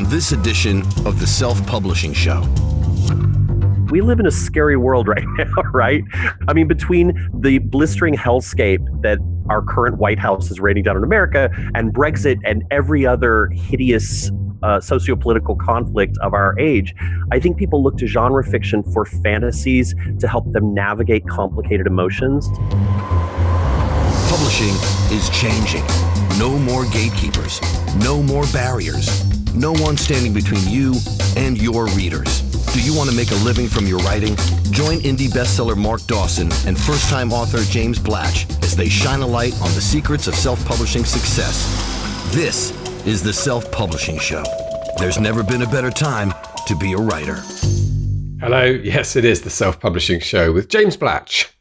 on this edition of the Self-Publishing Show. We live in a scary world right now, right? I mean, between the blistering hellscape that our current White House is raining down on America and Brexit and every other hideous socio-political conflict of our age, I think people look to genre fiction for fantasies to help them navigate complicated emotions. Publishing is changing. No more gatekeepers, no more barriers, no one standing between you and your readers. Do you want to make a living from your writing? Join indie bestseller Mark Dawson and first-time author James Blatch as they shine a light on the secrets of self-publishing success. This is the Self-Publishing Show. There's never been a better time to be a writer. Hello, yes, it is the Self-Publishing Show with James Blatch.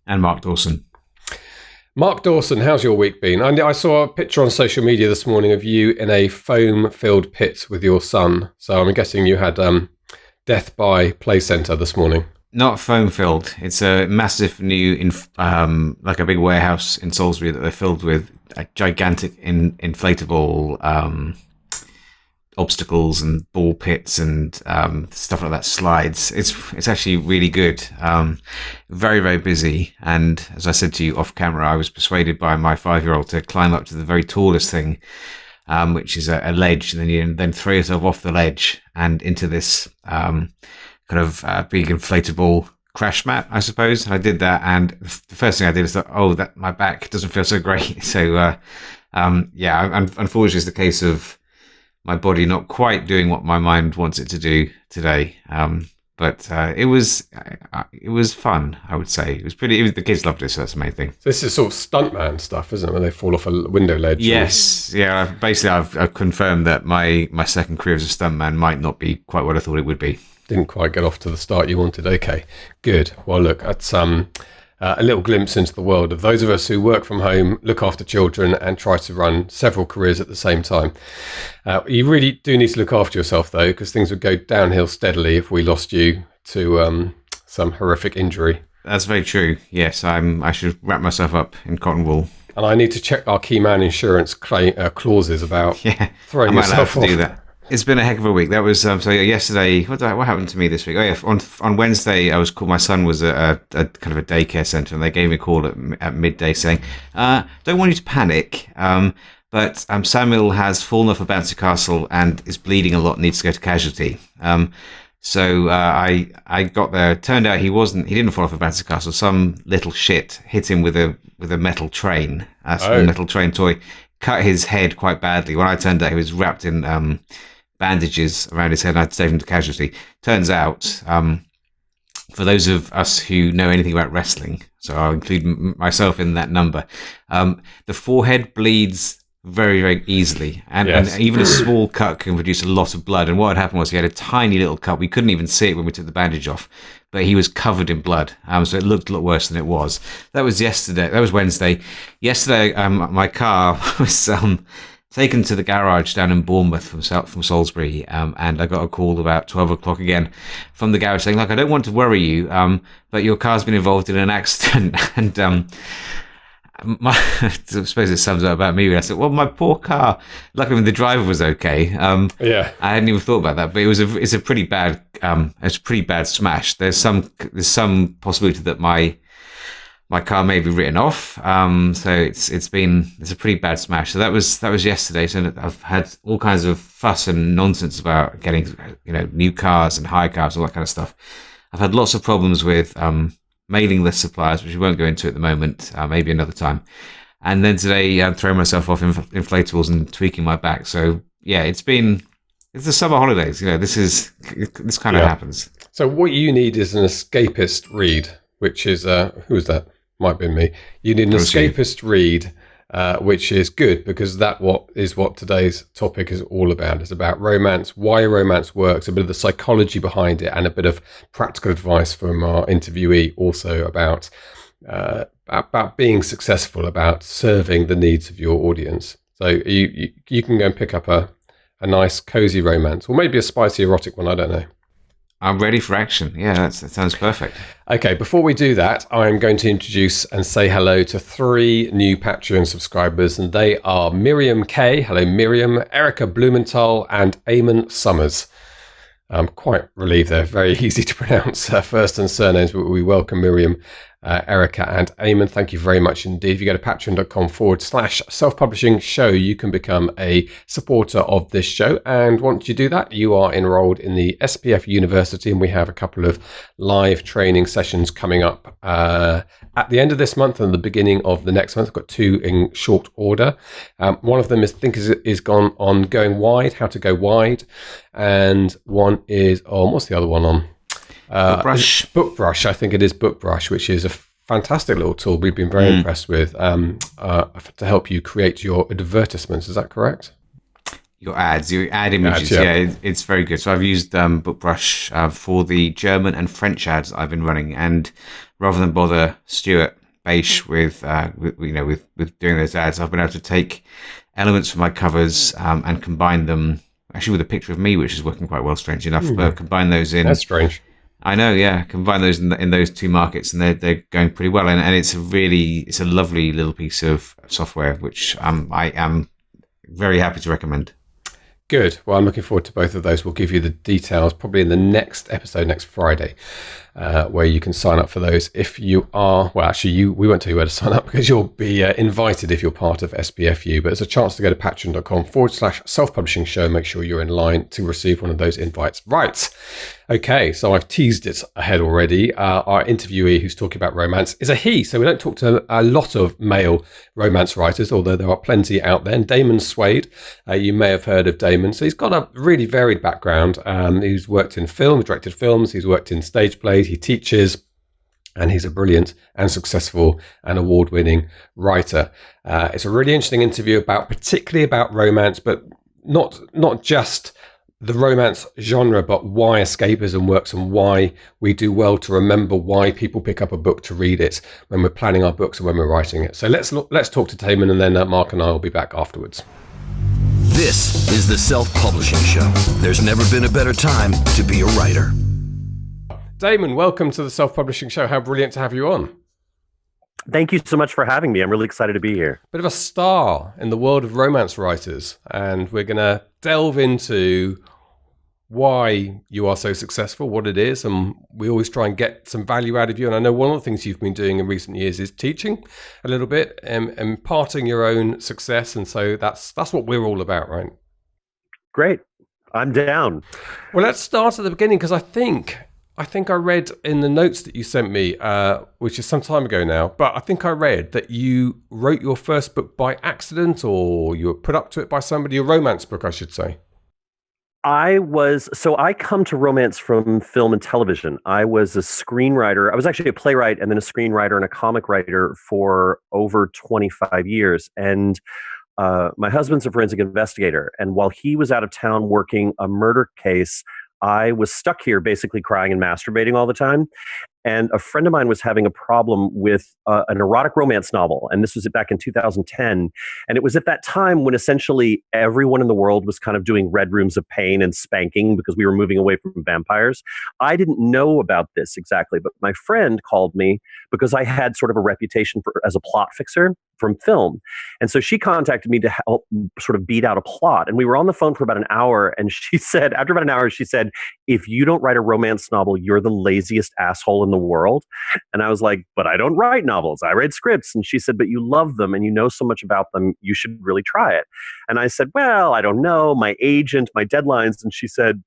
And Mark Dawson. Mark Dawson, how's your week been? I saw a picture on social media this morning of you in a foam-filled pit with your son. So I'm guessing you had Death by Play Centre this morning. Not foam-filled. It's a massive new, like a big warehouse in Salisbury that they're filled with gigantic inflatable obstacles and ball pits and stuff like that, slides. It's actually really good. Very, very busy. And as I said to you off camera, I was persuaded by my 5-year-old to climb up to the very tallest thing, which is a ledge, and then you then throw yourself off the ledge and into this kind of big inflatable crash mat, I suppose. And I did that, and the first thing I did is thought, that my back doesn't feel so great. So unfortunately, it's the case of my body not quite doing what my mind wants it to do today. But it was fun, I would say. The kids loved it, so that's the main thing. So this is sort of stuntman stuff, isn't it, when they fall off a window ledge? Yes, yeah. Basically, I've confirmed that my second career as a stuntman might not be quite what I thought it would be. Didn't quite get off to the start you wanted. Okay, good. Well, look, that's a little glimpse into the world of those of us who work from home, look after children, and try to run several careers at the same time. You really do need to look after yourself, though, because things would go downhill steadily if we lost you to some horrific injury. That's very true. Yes, I should wrap myself up in cotton wool. And I need to check our key man insurance clauses about throwing yourself off. To do that. It's been a heck of a week. That was yesterday. What happened to me this week? Oh yeah, on Wednesday I was called. My son was at a kind of a daycare centre, and they gave me a call at midday saying, "Don't want you to panic, but Samuel has fallen off a bouncy castle and is bleeding a lot. Needs to go to casualty." So I got there. Turned out he didn't fall off a bouncy castle. Some little shit hit him with a metal train, a small metal train toy, cut his head quite badly. When I turned out, he was wrapped in bandages around his head, and I had to take him to casualty. Turns out, for those of us who know anything about wrestling, so I'll include myself in that number, the forehead bleeds very, very easily, and even a small cut can produce a lot of blood. And what had happened was he had a tiny little cut. We couldn't even see it when we took the bandage off, but he was covered in blood, so it looked a lot worse than it was. That was yesterday. That was Wednesday. Yesterday, my car was taken to the garage down in Bournemouth from Salisbury, and I got a call about 12 o'clock again from the garage saying, "Look, I don't want to worry you, but your car's been involved in an accident." And I suppose it sums up about me. I said, "Well, my poor car. Luckily, the driver was okay." I hadn't even thought about that, but it's a pretty bad smash. There's some possibility that my car may be written off. So it's a pretty bad smash. So that was yesterday. So I've had all kinds of fuss and nonsense about getting new cars and hire cars, all that kind of stuff. I've had lots of problems with mailing list suppliers, which we won't go into at the moment, maybe another time. And then today, I'm throwing myself off inflatables and tweaking my back. So yeah, it's the summer holidays. This kind of happens. So what you need is an escapist read, which is who is that? Might be me. You need an escapist read, which is good because what today's topic is all about. It's about romance, why romance works, a bit of the psychology behind it, and a bit of practical advice from our interviewee also about being successful, about serving the needs of your audience. So you can go and pick up a nice cozy romance, or maybe a spicy erotic one. I don't know. I'm ready for action. Yeah, that sounds perfect. Okay, before we do that, I'm going to introduce and say hello to 3 new Patreon subscribers, and they are Miriam K. Hello, Miriam, Erica Blumenthal, and Eamon Summers. I'm quite relieved they're very easy to pronounce first and surnames, but we welcome Miriam, Erica, and Eamon. Thank you very much indeed. If you go to patreon.com/self-publishing show, you can become a supporter of this show. And once you do that, you are enrolled in the SPF University, and we have a couple of live training sessions coming up at the end of this month and the beginning of the next month. I've got 2 in short order. One of them is gone on going wide, how to go wide, and one is what's the other one on? BookBrush. I think it is BookBrush, which is a fantastic little tool we've been very impressed with to help you create your advertisements. Is that correct? Your ads, your ad images. Yeah, it's very good. So I've used BookBrush for the German and French ads I've been running, and rather than bother Stuart Bache with doing those ads, I've been able to take elements from my covers and combine them actually with a picture of me, which is working quite well, strange enough. But combine those in. That's strange. I know, yeah. Combine those in those 2 markets, and they're going pretty well. And it's a lovely little piece of software, which I am very happy to recommend. Good. Well, I'm looking forward to both of those. We'll give you the details probably in the next episode, next Friday, where you can sign up for those. If you are, well, actually, we won't tell you where to sign up because you'll be invited if you're part of SPFU. But there's a chance to go to patreon.com/self-publishing show. Make sure you're in line to receive one of those invites. Right. Okay, so I've teased it ahead already. Our interviewee who's talking about romance is a he, so we don't talk to a lot of male romance writers, although there are plenty out there. And Damon Suede, you may have heard of Damon. So he's got a really varied background. He's worked in film, directed films, he's worked in stage plays, he teaches, and he's a brilliant and successful and award-winning writer. It's a really interesting interview particularly about romance, but not just the romance genre, but why escapism works and why we do well to remember why people pick up a book to read it when we're planning our books and when we're writing it. So let's talk to Damon, and then Mark and I will be back afterwards. This is the Self-Publishing Show. There's never been a better time to be a writer. Damon, welcome to the Self-Publishing Show. How brilliant to have you on. Thank you so much for having me. I'm really excited to be here. Bit of a star in the world of romance writers, and we're going to delve into why you are so successful, what it is, and we always try and get some value out of you. And I know one of the things you've been doing in recent years is teaching a little bit and imparting your own success, and so that's what we're all about, right? Great. I'm down. Well, let's start at the beginning, because I think I read in the notes that you sent me, which is some time ago now, but I think I read that you wrote your first book by accident, or you were put up to it by somebody, a romance book, I should say. I come to romance from film and television. I was a screenwriter. I was actually a playwright and then a screenwriter and a comic writer for over 25 years. And my husband's a forensic investigator. And while he was out of town working a murder case, I was stuck here basically crying and masturbating all the time. And a friend of mine was having a problem with an erotic romance novel. And this was back in 2010. And it was at that time when essentially everyone in the world was kind of doing Red Rooms of Pain and spanking because we were moving away from vampires. I didn't know about this exactly, but my friend called me because I had sort of a reputation as a plot fixer from film. And so she contacted me to help sort of beat out a plot. And we were on the phone for about an hour. And she said, after about an hour, she said, if you don't write a romance novel, you're the laziest asshole in the world. And I was like, but I don't write novels. I write scripts. And she said, but you love them and you know so much about them. You should really try it. And I said, well, I don't know. My agent, my deadlines. And she said,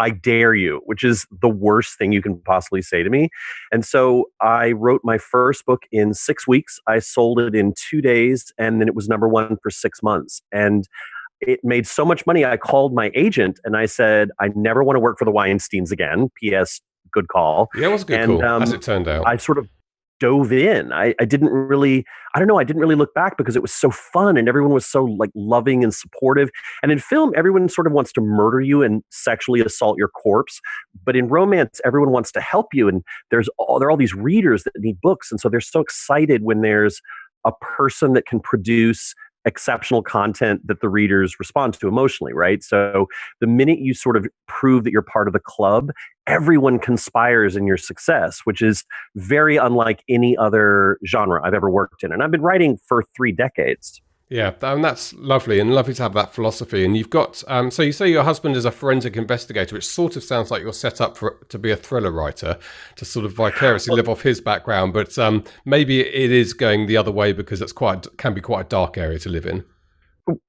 I dare you, which is the worst thing you can possibly say to me. And so I wrote my first book in 6 weeks. I sold it in 2 days, and then it was #1 for 6 months. And it made so much money. I called my agent and I said, I never want to work for the Weinsteins again. P.S. Good call. Yeah, it was a good call, as it turned out. I sort of dove in. I didn't really look back because it was so fun and everyone was so like loving and supportive. And in film, everyone sort of wants to murder you and sexually assault your corpse. But in romance, everyone wants to help you. And there are all these readers that need books. And so they're so excited when there's a person that can produce exceptional content that the readers respond to emotionally, right? So the minute you sort of prove that you're part of the club, everyone conspires in your success, which is very unlike any other genre I've ever worked in. And I've been writing for 3 decades. Yeah, and that's lovely, and lovely to have that philosophy. And you've got, so you say your husband is a forensic investigator, which sort of sounds like you're set up to be a thriller writer, to sort of vicariously live off his background. But maybe it is going the other way because can be quite a dark area to live in.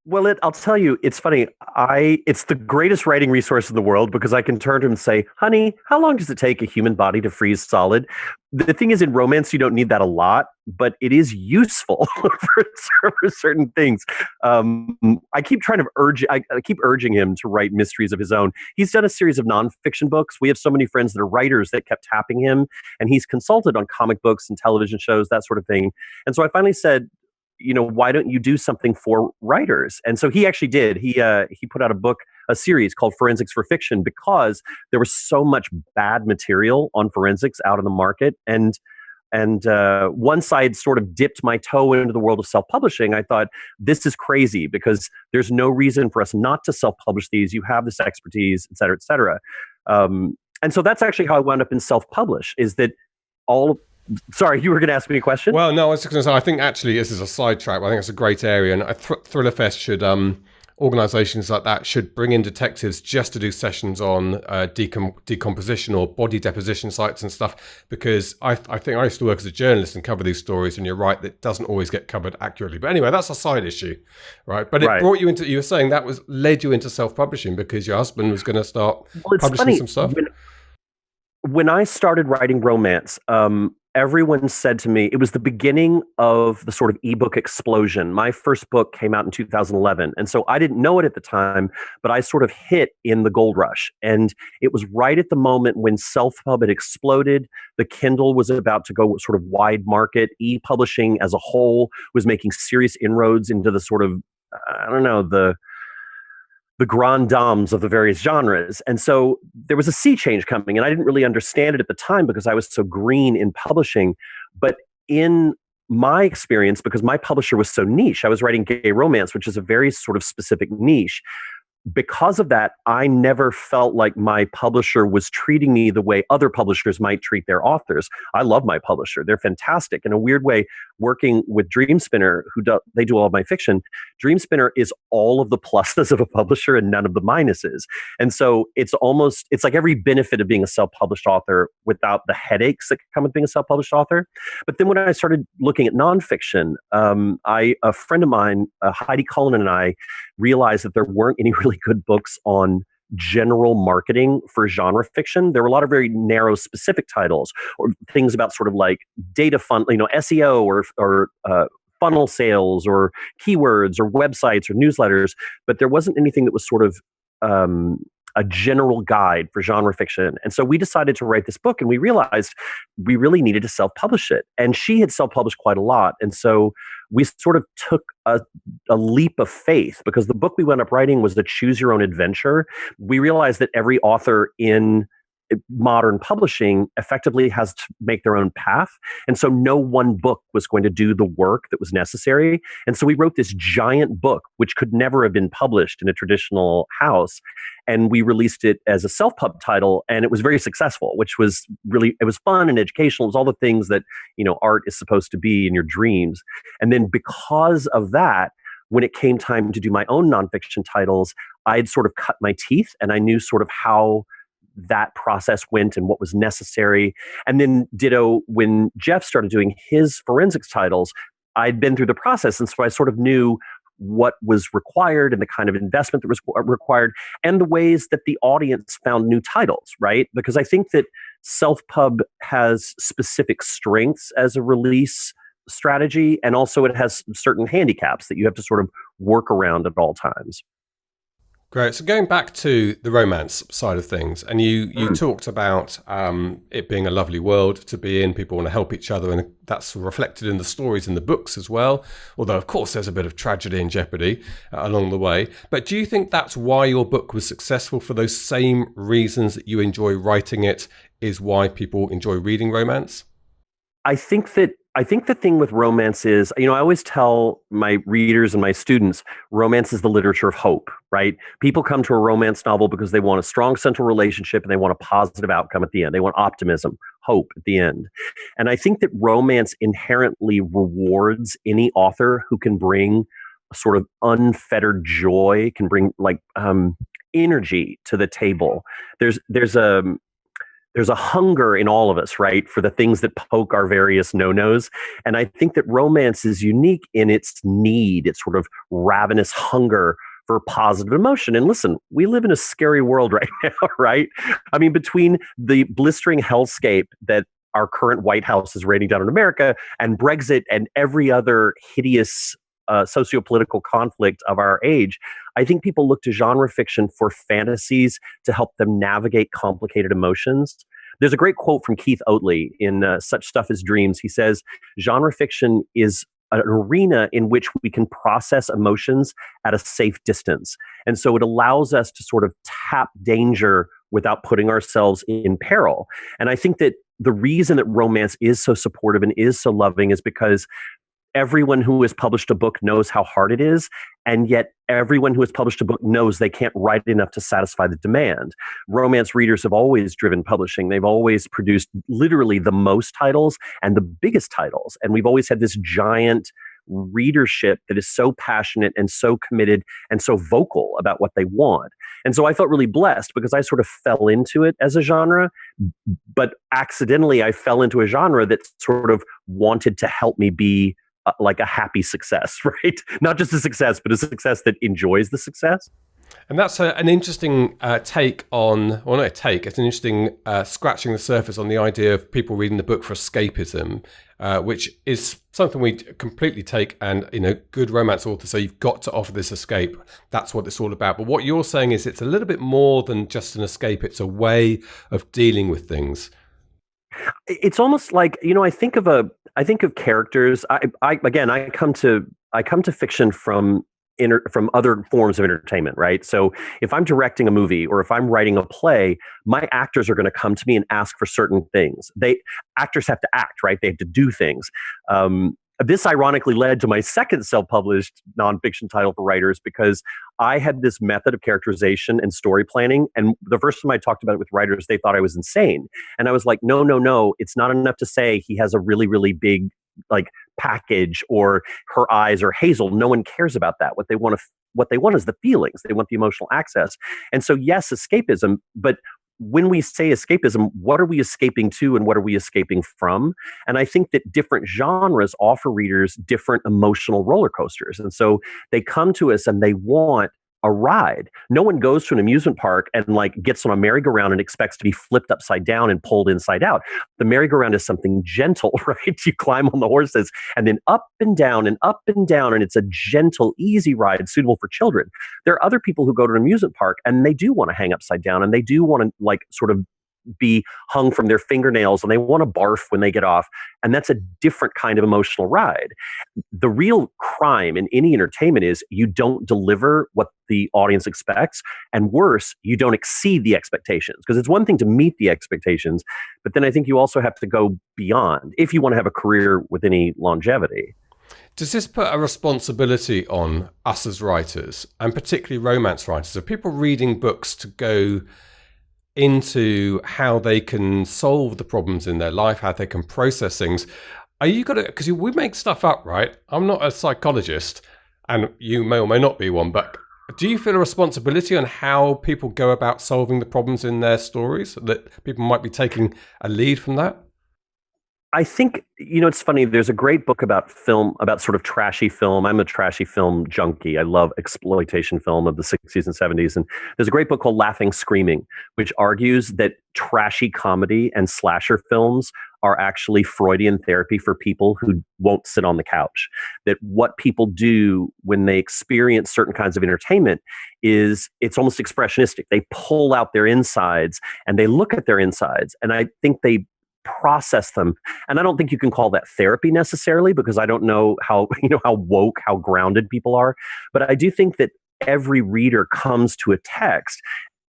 Well, I'll tell you, it's funny. It's the greatest writing resource in the world because I can turn to him and say, honey, how long does it take a human body to freeze solid? The thing is, in romance, you don't need that a lot, but it is useful for certain things. I keep trying to I keep urging him to write mysteries of his own. He's done a series of nonfiction books. We have so many friends that are writers that kept tapping him, and he's consulted on comic books and television shows, that sort of thing. And so I finally said, why don't you do something for writers? And so he actually did. He put out a series called Forensics for Fiction, because there was so much bad material on forensics out in the market. And once I had sort of dipped my toe into the world of self-publishing, I thought, this is crazy because there's no reason for us not to self-publish these. You have this expertise, et cetera, et cetera. And so that's actually how I wound up in self-publish, is that Sorry, you were going to ask me a question? Well, no, I was just going to say, I think actually this is a sidetrack, but I think it's a great area. And Thriller Fest should, organizations like that should bring in detectives just to do sessions on decomposition or body deposition sites and stuff. Because I think I used to work as a journalist and cover these stories, and you're right, that doesn't always get covered accurately. But anyway, that's a side issue, right? But it brought you into, you were saying that led you into self-publishing because your husband was going to start publishing some stuff. When I started writing romance, everyone said to me, it was the beginning of the sort of ebook explosion. My first book came out in 2011. And so I didn't know it at the time, but I sort of hit in the gold rush. And it was right at the moment when self-pub had exploded. The Kindle was about to go sort of wide market. E-publishing as a whole was making serious inroads into the sort of, the grand dames of the various genres. And so there was a sea change coming, and I didn't really understand it at the time because I was so green in publishing. But in my experience, because my publisher was so niche, I was writing gay romance, which is a very sort of specific niche. Because of that, I never felt like my publisher was treating me the way other publishers might treat their authors. I love my publisher. They're fantastic. In a weird way, working with Dreamspinner, they do all of my fiction, Dreamspinner is all of the pluses of a publisher and none of the minuses. And so it's like every benefit of being a self-published author without the headaches that come with being a self-published author. But then when I started looking at nonfiction, a friend of mine, Heidi Cullinan, and I realized that there weren't any really good books on general marketing for genre fiction. There were a lot of very narrow, specific titles, or things about sort of like data SEO or funnel sales or keywords or websites or newsletters. But there wasn't anything that was sort of a general guide for genre fiction. And so we decided to write this book, and we realized we really needed to self-publish it. And she had self-published quite a lot. And so we sort of took a leap of faith, because the book we wound up writing was the choose your own adventure. We realized that every author in modern publishing effectively has to make their own path. And so no one book was going to do the work that was necessary. And so we wrote this giant book, which could never have been published in a traditional house. And we released it as a self-pub title, and it was very successful, which was really, it was fun and educational. It was all the things that, art is supposed to be in your dreams. And then because of that, when it came time to do my own nonfiction titles, I had sort of cut my teeth, and I knew sort of how that process went and what was necessary. And then ditto, when Jeff started doing his forensics titles, I'd been through the process. And so I sort of knew what was required and the kind of investment that was required and the ways that the audience found new titles, right? Because I think that self-pub has specific strengths as a release strategy, and also it has certain handicaps that you have to sort of work around at all times. Great. So going back to the romance side of things, and you talked about it being a lovely world to be in. People want to help each other, and that's reflected in the stories in the books as well. Although, of course, there's a bit of tragedy and jeopardy along the way. But do you think that's why your book was successful? For those same reasons that you enjoy writing it, is why people enjoy reading romance? I think I think the thing with romance is, I always tell my readers and my students, romance is the literature of hope, right? People come to a romance novel because they want a strong central relationship and they want a positive outcome at the end. They want optimism, hope at the end. And I think that romance inherently rewards any author who can bring a sort of unfettered joy, can bring energy to the table. There's a hunger in all of us, right, for the things that poke our various no-nos. And I think that romance is unique in its need, its sort of ravenous hunger for positive emotion. And listen, we live in a scary world right now, right? I mean, between the blistering hellscape that our current White House is raining down on America and Brexit and every other hideous socio-political conflict of our age, I think people look to genre fiction for fantasies to help them navigate complicated emotions. There's a great quote from Keith Oatley in Such Stuff as Dreams. He says, genre fiction is an arena in which we can process emotions at a safe distance. And so it allows us to sort of tap danger without putting ourselves in peril. And I think that the reason that romance is so supportive and is so loving is because everyone who has published a book knows how hard it is, and yet everyone who has published a book knows they can't write enough to satisfy the demand. Romance readers have always driven publishing. They've always produced literally the most titles and the biggest titles, and we've always had this giant readership that is so passionate and so committed and so vocal about what they want. And so I felt really blessed because I sort of fell into it as a genre, but accidentally I fell into a genre that sort of wanted to help me be like a happy success, right? Not just a success, but a success that enjoys the success. And that's an interesting take on, well, not a take, it's an interesting scratching the surface on the idea of people reading the book for escapism, which is something we completely take, and, good romance authors say you've got to offer this escape. That's what it's all about. But what you're saying is it's a little bit more than just an escape. It's a way of dealing with things. It's almost like, I think of characters. I come to fiction from other forms of entertainment, right? So if I'm directing a movie or if I'm writing a play, my actors are going to come to me and ask for certain things. Actors have to act, right? They have to do things. This ironically led to my second self-published nonfiction title for writers because I had this method of characterization and story planning. And the first time I talked about it with writers, they thought I was insane. And I was like, no. It's not enough to say he has a really, really big package or her eyes are hazel. No one cares about that. What they want is the feelings. They want the emotional access. And so yes, escapism, but when we say escapism, what are we escaping to and what are we escaping from? And I think that different genres offer readers different emotional roller coasters. And so they come to us and they want a ride. No one goes to an amusement park and gets on a merry-go-round and expects to be flipped upside down and pulled inside out. The merry-go-round is something gentle, right? You climb on the horses and then up and down and up and down, and it's a gentle, easy ride suitable for children. There are other people who go to an amusement park and they do want to hang upside down and they do want to sort of be hung from their fingernails and they want to barf when they get off. And that's a different kind of emotional ride. The real crime in any entertainment is you don't deliver what the audience expects, and worse, you don't exceed the expectations. Because it's one thing to meet the expectations, but then I think you also have to go beyond if you want to have a career with any longevity. Does this put a responsibility on us as writers, and particularly romance writers? Are people reading books to go into how they can solve the problems in their life, how they can process things? Are you got to, because we make stuff up, right? I'm not a psychologist, and you may or may not be one, but do you feel a responsibility on how people go about solving the problems in their stories, that people might be taking a lead from that? I think, it's funny. There's a great book about film, about sort of trashy film. I'm a trashy film junkie. I love exploitation film of the 60s and 70s. And there's a great book called Laughing, Screaming, which argues that trashy comedy and slasher films are actually Freudian therapy for people who won't sit on the couch. That what people do when they experience certain kinds of entertainment is it's almost expressionistic. They pull out their insides and they look at their insides. And I think they process them. And I don't think you can call that therapy necessarily, because I don't know how woke, how grounded people are. But I do think that every reader comes to a text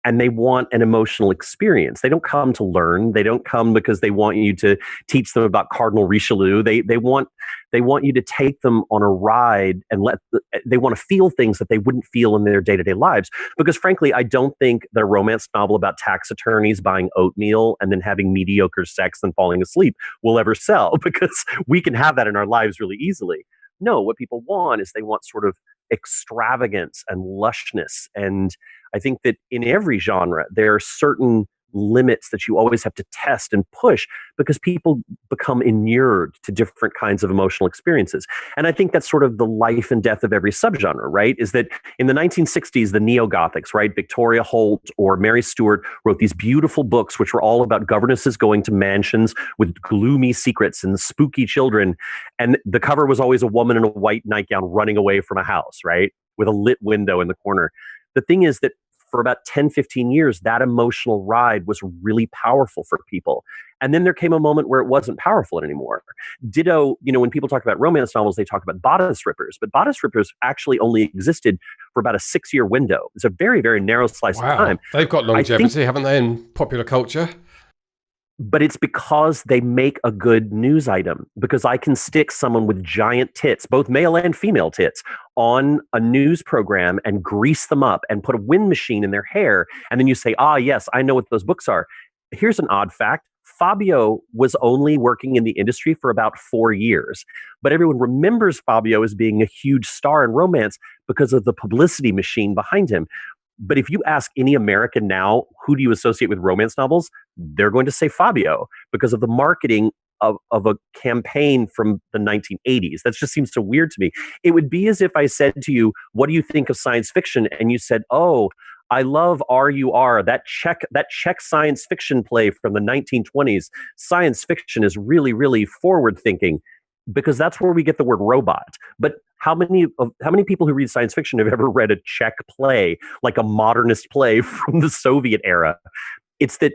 and they want an emotional experience. They don't come to learn. They don't come because they want you to teach them about Cardinal Richelieu. They want you to take them on a ride and they want to feel things that they wouldn't feel in their day-to-day lives. Because frankly, I don't think that a romance novel about tax attorneys buying oatmeal and then having mediocre sex and falling asleep will ever sell, because we can have that in our lives really easily. No, what people want is they want sort of extravagance and lushness. And I think that in every genre, there are certain limits that you always have to test and push, because people become inured to different kinds of emotional experiences. And I think that's sort of the life and death of every subgenre, right? Is that in the 1960s, the neo-Gothics, right? Victoria Holt or Mary Stuart wrote these beautiful books, which were all about governesses going to mansions with gloomy secrets and spooky children. And the cover was always a woman in a white nightgown running away from a house, right? With a lit window in the corner. The thing is that for about 10, 15 years, that emotional ride was really powerful for people. And then there came a moment where it wasn't powerful anymore. Ditto, when people talk about romance novels, they talk about bodice rippers, but bodice rippers actually only existed for about a 6-year window. It's a very, very narrow slice of time. They've got longevity, haven't they, in popular culture? But it's because they make a good news item. Because I can stick someone with giant tits, both male and female tits, on a news program and grease them up and put a wind machine in their hair. And then you say, yes, I know what those books are. Here's an odd fact. Fabio was only working in the industry for about 4 years. But everyone remembers Fabio as being a huge star in romance because of the publicity machine behind him. But if you ask any American now, who do you associate with romance novels? They're going to say Fabio because of the marketing of a campaign from the 1980s. That just seems so weird to me. It would be as if I said to you, what do you think of science fiction? And you said, I love RUR, that Czech science fiction play from the 1920s. Science fiction is really, really forward thinking, because that's where we get the word robot. But how many people who read science fiction have ever read a Czech play, like a modernist play from the Soviet era? It's that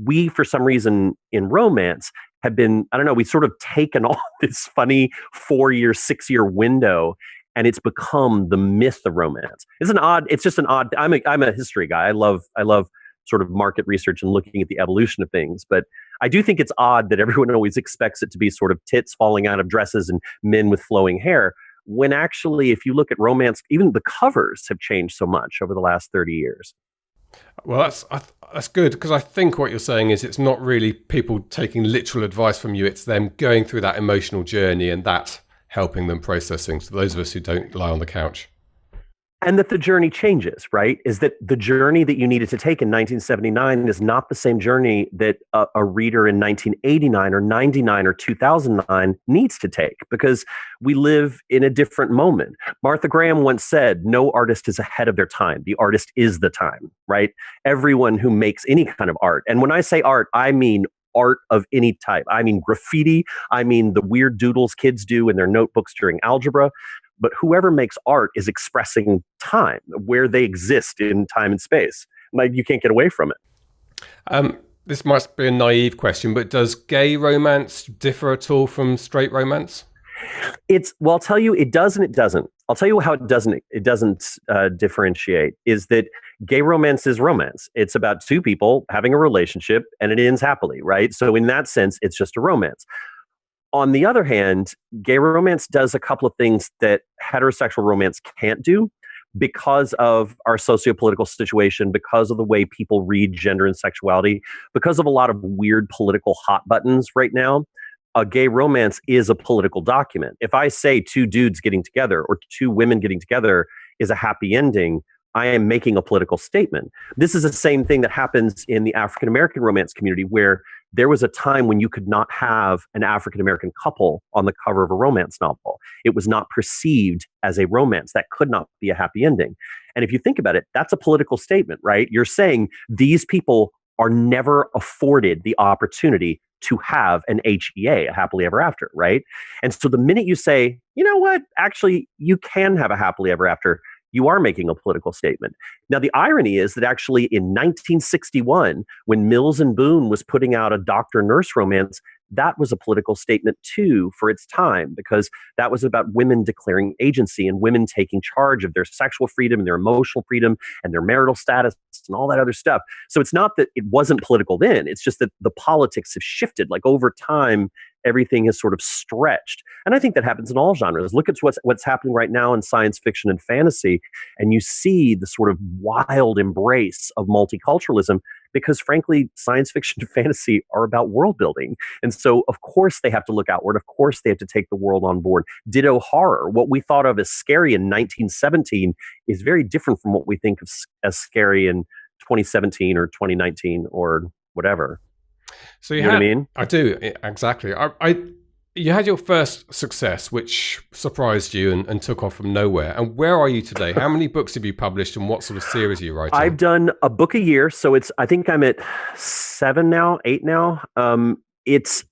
we, for some reason in romance, have been, we sort of taken on this funny 4-year, 6-year window, and it's become the myth of romance. I'm a history guy. I love sort of market research and looking at the evolution of things. But I do think it's odd that everyone always expects it to be sort of tits falling out of dresses and men with flowing hair, when actually, if you look at romance, even the covers have changed so much over the last 30 years. Well, that's good, because I think what you're saying is it's not really people taking literal advice from you. It's them going through that emotional journey and that helping them process things. For those of us who don't lie on the couch. And that the journey changes, right? Is that the journey that you needed to take in 1979 is not the same journey that a reader in 1989 or 99 or 2009 needs to take, because we live in a different moment. Martha Graham once said, no artist is ahead of their time. The artist is the time, right? Everyone who makes any kind of art. And when I say art, I mean art of any type. I mean graffiti. I mean the weird doodles kids do in their notebooks during algebra. But whoever makes art is expressing time, where they exist in time and space. Like, you can't get away from it. This must be a naive question, but does gay romance differ at all from straight romance? I'll tell you, it does and it doesn't. I'll tell you how it doesn't differentiate, is that gay romance is romance. It's about two people having a relationship and it ends happily, right? So in that sense, it's just a romance. On the other hand, gay romance does a couple of things that heterosexual romance can't do because of our sociopolitical situation, because of the way people read gender and sexuality, because of a lot of weird political hot buttons right now. A gay romance is a political document. If I say two dudes getting together or two women getting together is a happy ending, I am making a political statement. This is the same thing that happens in the African-American romance community, where there was a time when you could not have an African-American couple on the cover of a romance novel. It was not perceived as a romance. That could not be a happy ending. And if you think about it, that's a political statement, right? You're saying these people are never afforded the opportunity to have an HEA, a happily ever after, right? And so the minute you say, you know what, actually, you can have a happily ever after, you are making a political statement. Now, the irony is that actually in 1961, when Mills and Boon was putting out a doctor-nurse romance, that was a political statement too for its time, because that was about women declaring agency and women taking charge of their sexual freedom and their emotional freedom and their marital status and all that other stuff. So it's not that it wasn't political then, it's just that the politics have shifted. Like over time, everything has sort of stretched. And I think that happens in all genres. Look at what's happening right now in science fiction and fantasy, and you see the sort of wild embrace of multiculturalism, because frankly, science fiction and fantasy are about world building. And so, of course, they have to look outward. Of course, they have to take the world on board. Ditto horror. What we thought of as scary in 1917 is very different from what we think of as scary in 2017 or 2019 or whatever. So you know what I mean? I do, exactly. You had your first success, which surprised you and took off from nowhere. And where are you today? How many books have you published, and what sort of series are you writing? I've done a book a year, so I think I'm at 8 now. It's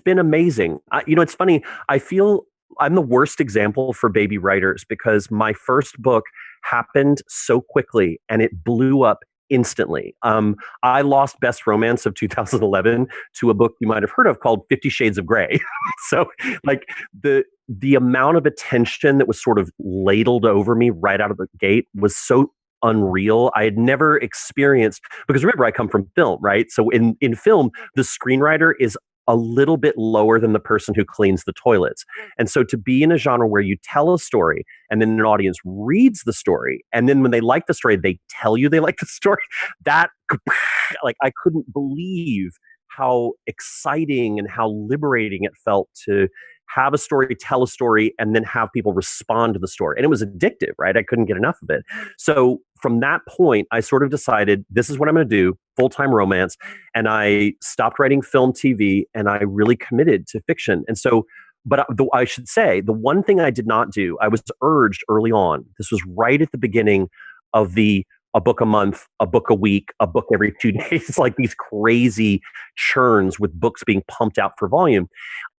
been amazing. It's funny. I feel I'm the worst example for baby writers, because my first book happened so quickly and it blew up instantly. I lost Best Romance of 2011 to a book you might have heard of called 50 Shades of Grey. So like the amount of attention that was sort of ladled over me right out of the gate was so unreal. I had never experienced, because remember, I come from film, right? So in film, the screenwriter is a little bit lower than the person who cleans the toilets. And so to be in a genre where you tell a story and then an audience reads the story, and then when they like the story, they tell you they like the story, that, like, I couldn't believe how exciting and how liberating it felt to have a story, tell a story, and then have people respond to the story. And it was addictive, right? I couldn't get enough of it. So from that point, I sort of decided, this is what I'm going to do, full-time romance. And I stopped writing film, TV, and I really committed to fiction. And so, but I should say, the one thing I did not do, I was urged early on, this was right at the beginning of a book a month, a book a week, a book every 2 days, like these crazy churns with books being pumped out for volume.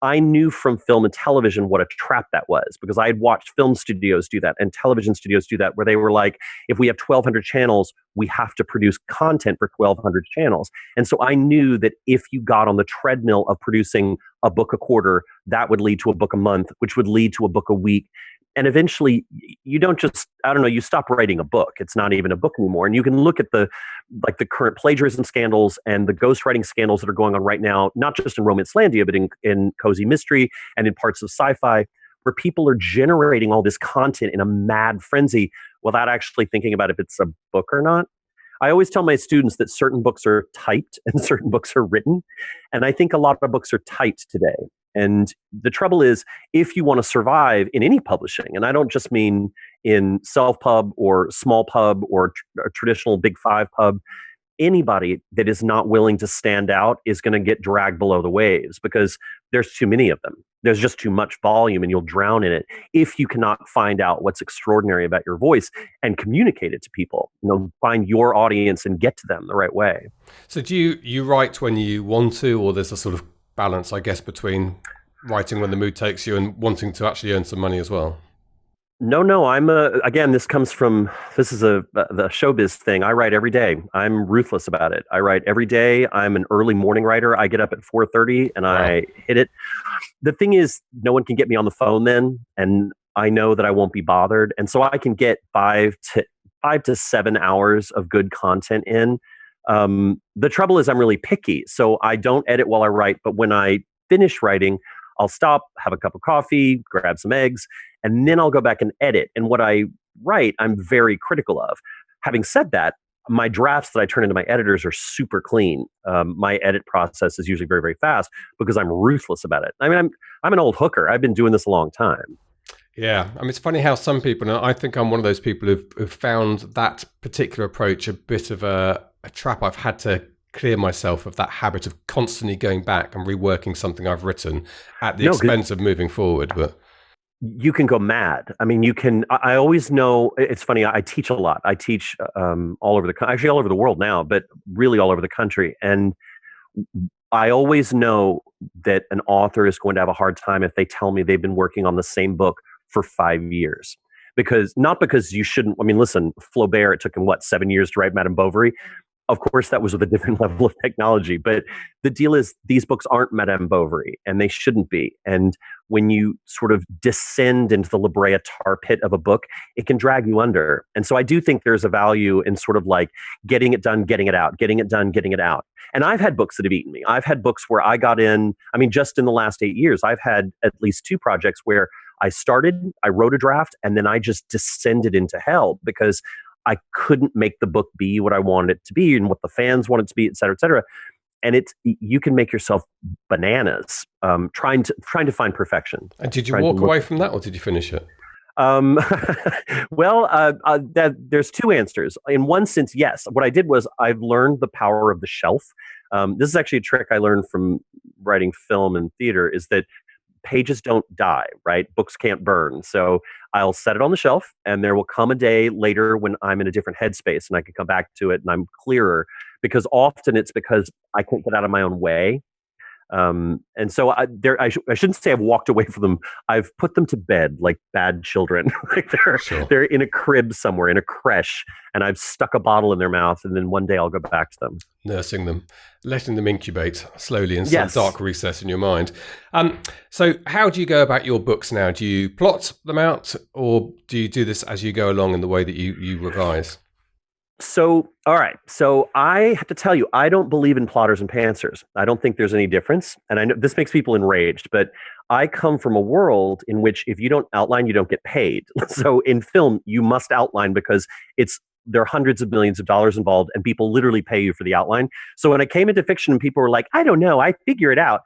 I knew from film and television what a trap that was, because I had watched film studios do that and television studios do that, where they were like, if we have 1,200 channels, we have to produce content for 1,200 channels. And so I knew that if you got on the treadmill of producing a book a quarter, that would lead to a book a month, which would lead to a book a week. And eventually, you don't just, you stop writing a book. It's not even a book anymore. And you can look at the current plagiarism scandals and the ghostwriting scandals that are going on right now, not just in Romancelandia, but in cozy mystery and in parts of sci-fi, where people are generating all this content in a mad frenzy without actually thinking about if it's a book or not. I always tell my students that certain books are typed and certain books are written. And I think a lot of books are typed today. And the trouble is, if you want to survive in any publishing, and I don't just mean in self-pub or small pub or traditional big five pub, anybody that is not willing to stand out is going to get dragged below the waves, because there's too many of them. There's just too much volume and you'll drown in it if you cannot find out what's extraordinary about your voice and communicate it to people. Find your audience and get to them the right way. So do you write when you want to, or there's a sort of balance, I guess, between writing when the mood takes you and wanting to actually earn some money as well? No. Again, this is the showbiz thing. I write every day. I'm ruthless about it. I write every day. I'm an early morning writer. I get up at 4:30 and I hit it. The thing is, no one can get me on the phone then, and I know that I won't be bothered. And so I can get 5 to 7 hours of good content in. The trouble is I'm really picky, so I don't edit while I write, but when I finish writing, I'll stop, have a cup of coffee, grab some eggs, and then I'll go back and edit. And what I write, I'm very critical of. Having said that, my drafts that I turn into my editors are super clean. My edit process is usually very, very fast because I'm ruthless about it. I mean, I'm an old hooker. I've been doing this a long time. Yeah, I mean, it's funny how some people, and I think I'm one of those people who've found that particular approach a bit of a trap. I've had to clear myself of that habit of constantly going back and reworking something I've written at the expense of moving forward. But you can go mad. I mean, I always know, it's funny, I teach a lot. I teach all over all over the world now, but really all over the country. And I always know that an author is going to have a hard time if they tell me they've been working on the same book for 5 years. Not because you shouldn't, I mean, listen, Flaubert, it took him 7 years to write Madame Bovary. Of course, that was with a different level of technology. But the deal is, these books aren't Madame Bovary, and they shouldn't be. And when you sort of descend into the La Brea tar pit of a book, it can drag you under. And so I do think there's a value in sort of like getting it done, getting it out, getting it done, getting it out. And I've had books that have eaten me. I've had books where I got in, I mean, just in the last 8 years, I've had at least 2 projects where I started, I wrote a draft, and then I just descended into hell because I couldn't make the book be what I wanted it to be and what the fans wanted it to be, et cetera, et cetera. And you can make yourself bananas trying to find perfection. And did you walk away from that, or did you finish it? Well, there's 2 answers. In one sense, yes. What I did was I've learned the power of the shelf. This is actually a trick I learned from writing film and theater, is that pages don't die, right? Books can't burn. So I'll set it on the shelf, and there will come a day later when I'm in a different headspace and I can come back to it and I'm clearer, because often it's because I can't get out of my own way. And so I shouldn't say I've walked away from them. I've put them to bed like bad children. Like they're in a crib somewhere, in a creche, and I've stuck a bottle in their mouth, and then one day I'll go back to them. Nursing them, letting them incubate slowly in some dark recess in your mind. So how do you go about your books now? Do you plot them out, or do you do this as you go along in the way that you revise? So, all right. So I have to tell you, I don't believe in plotters and pantsers. I don't think there's any difference. And I know this makes people enraged, but I come from a world in which if you don't outline, you don't get paid. So in film, you must outline because there are hundreds of millions of dollars involved, and people literally pay you for the outline. So when I came into fiction and people were like, I don't know, I figure it out,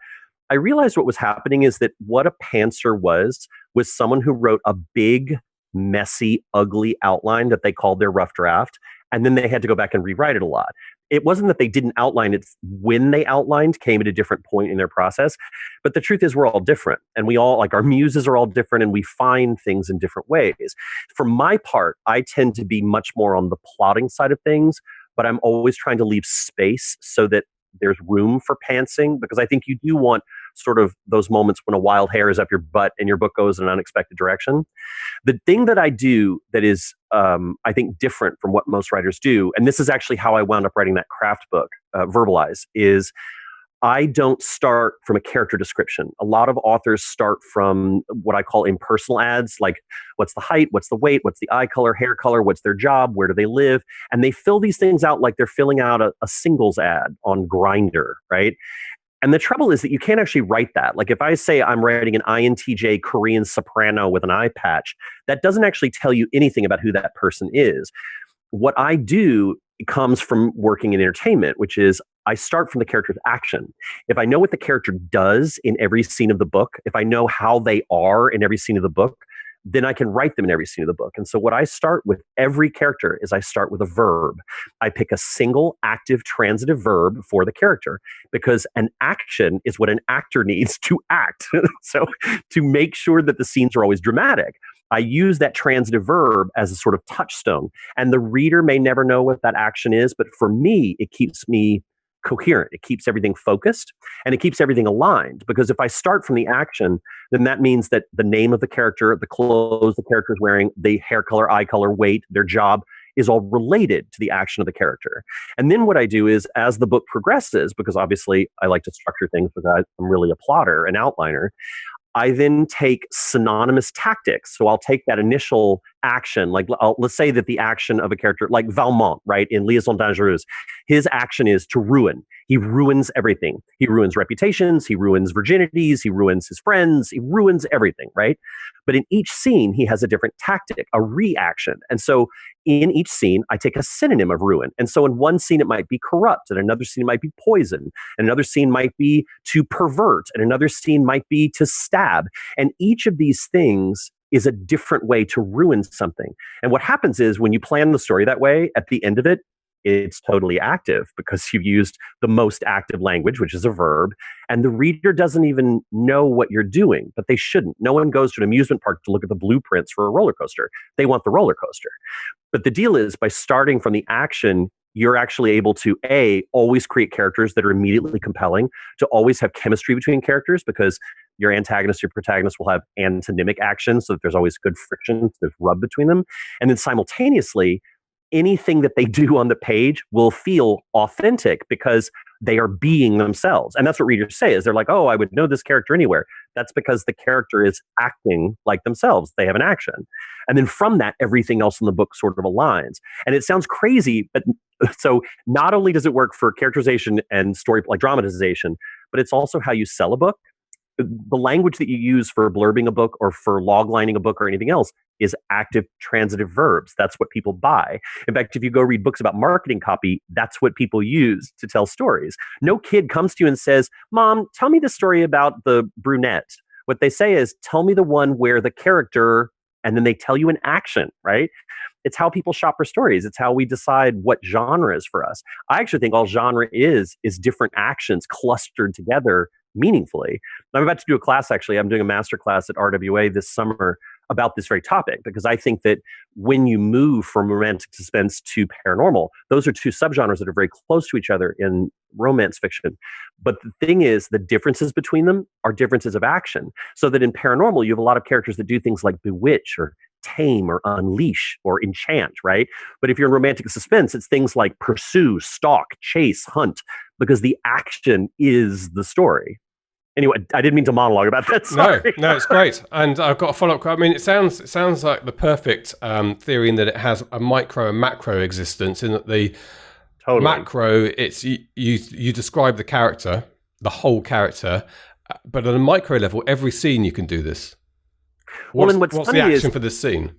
I realized what was happening is that what a pantser was someone who wrote a big, messy, ugly outline that they called their rough draft. And then they had to go back and rewrite it a lot. It wasn't that they didn't outline it. When they outlined came at a different point in their process. But the truth is, we're all different. And we all, like, our muses are all different, and we find things in different ways. For my part, I tend to be much more on the plotting side of things, but I'm always trying to leave space so that there's room for pantsing, because I think you do want sort of those moments when a wild hair is up your butt and your book goes in an unexpected direction. The thing that I do that is, I think, different from what most writers do, and this is actually how I wound up writing that craft book, Verbalize, is I don't start from a character description. A lot of authors start from what I call impersonal ads, like what's the height, what's the weight, what's the eye color, hair color, what's their job, where do they live? And they fill these things out like they're filling out a singles ad on Grindr, right? And the trouble is that you can't actually write that. Like if I say I'm writing an INTJ Korean soprano with an eye patch, that doesn't actually tell you anything about who that person is. What I do comes from working in entertainment, which is I start from the character's action. If I know what the character does in every scene of the book, if I know how they are in every scene of the book, then I can write them in every scene of the book. And so what I start with every character is I start with a verb. I pick a single active transitive verb for the character, because an action is what an actor needs to act. So to make sure that the scenes are always dramatic, I use that transitive verb as a sort of touchstone. And the reader may never know what that action is, but for me, it keeps me coherent. It keeps everything focused, and it keeps everything aligned, because if I start from the action, then that means that the name of the character, the clothes the character is wearing, the hair color, eye color, weight, their job is all related to the action of the character. And then what I do is, as the book progresses, because obviously I like to structure things because I'm really a plotter, an outliner, I then take synonymous tactics. So I'll take that initial action, like let's say that the action of a character like Valmont, right, in Liaison Dangereuse, his action is to ruin. He ruins everything. He ruins reputations, he ruins virginities, he ruins his friends, he ruins everything, right? But in each scene, he has a different tactic, a reaction. And so in each scene, I take a synonym of ruin. And so in one scene, it might be corrupt, and another scene might be poison, and another scene might be to pervert, and another scene might be to stab. And each of these things is a different way to ruin something. And what happens is when you plan the story that way, at the end of it, it's totally active because you've used the most active language, which is a verb, and the reader doesn't even know what you're doing, but they shouldn't. No one goes to an amusement park to look at the blueprints for a roller coaster. They want the roller coaster. But the deal is, by starting from the action, you're actually able to, A, always create characters that are immediately compelling, to always have chemistry between characters, because your antagonist, your protagonist will have antonymic actions, so that there's always good friction, there's rub between them. And then simultaneously, anything that they do on the page will feel authentic because they are being themselves. And that's what readers say is they're like, oh, I would know this character anywhere. That's because the character is acting like themselves. They have an action. And then from that, everything else in the book sort of aligns. And it sounds crazy, but so not only does it work for characterization and story, like dramatization, but it's also how you sell a book. The language that you use for blurbing a book or for loglining a book or anything else is active transitive verbs. That's what people buy. In fact, if you go read books about marketing copy, that's what people use to tell stories. No kid comes to you and says, Mom, tell me the story about the brunette. What they say is, tell me the one where the character, and then they tell you an action, right? It's how people shop for stories. It's how we decide what genre is for us. I actually think all genre is different actions clustered together meaningfully. I'm about to do a class, actually. I'm doing a master class at RWA this summer about this very topic, because I think that when you move from romantic suspense to paranormal, those are two subgenres that are very close to each other in romance fiction. But the thing is, the differences between them are differences of action. So that in paranormal, you have a lot of characters that do things like bewitch or tame or unleash or enchant, right? But if you're in romantic suspense, it's things like pursue, stalk, chase, hunt, because the action is the story. Anyway, I didn't mean to monologue about that. Sorry. No, it's great. And I've got a follow-up. I mean, it sounds like the perfect theory in that it has a micro and macro existence. In that the macro, it's you describe the character, the whole character, but at a micro level, every scene you can do this. What's the action for this scene?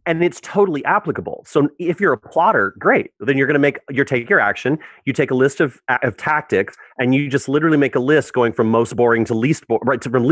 And it's totally applicable. So if you're a plotter, great. Then you're going to take your action. You take a list of tactics, and you just literally make a list going from most boring to least right, to from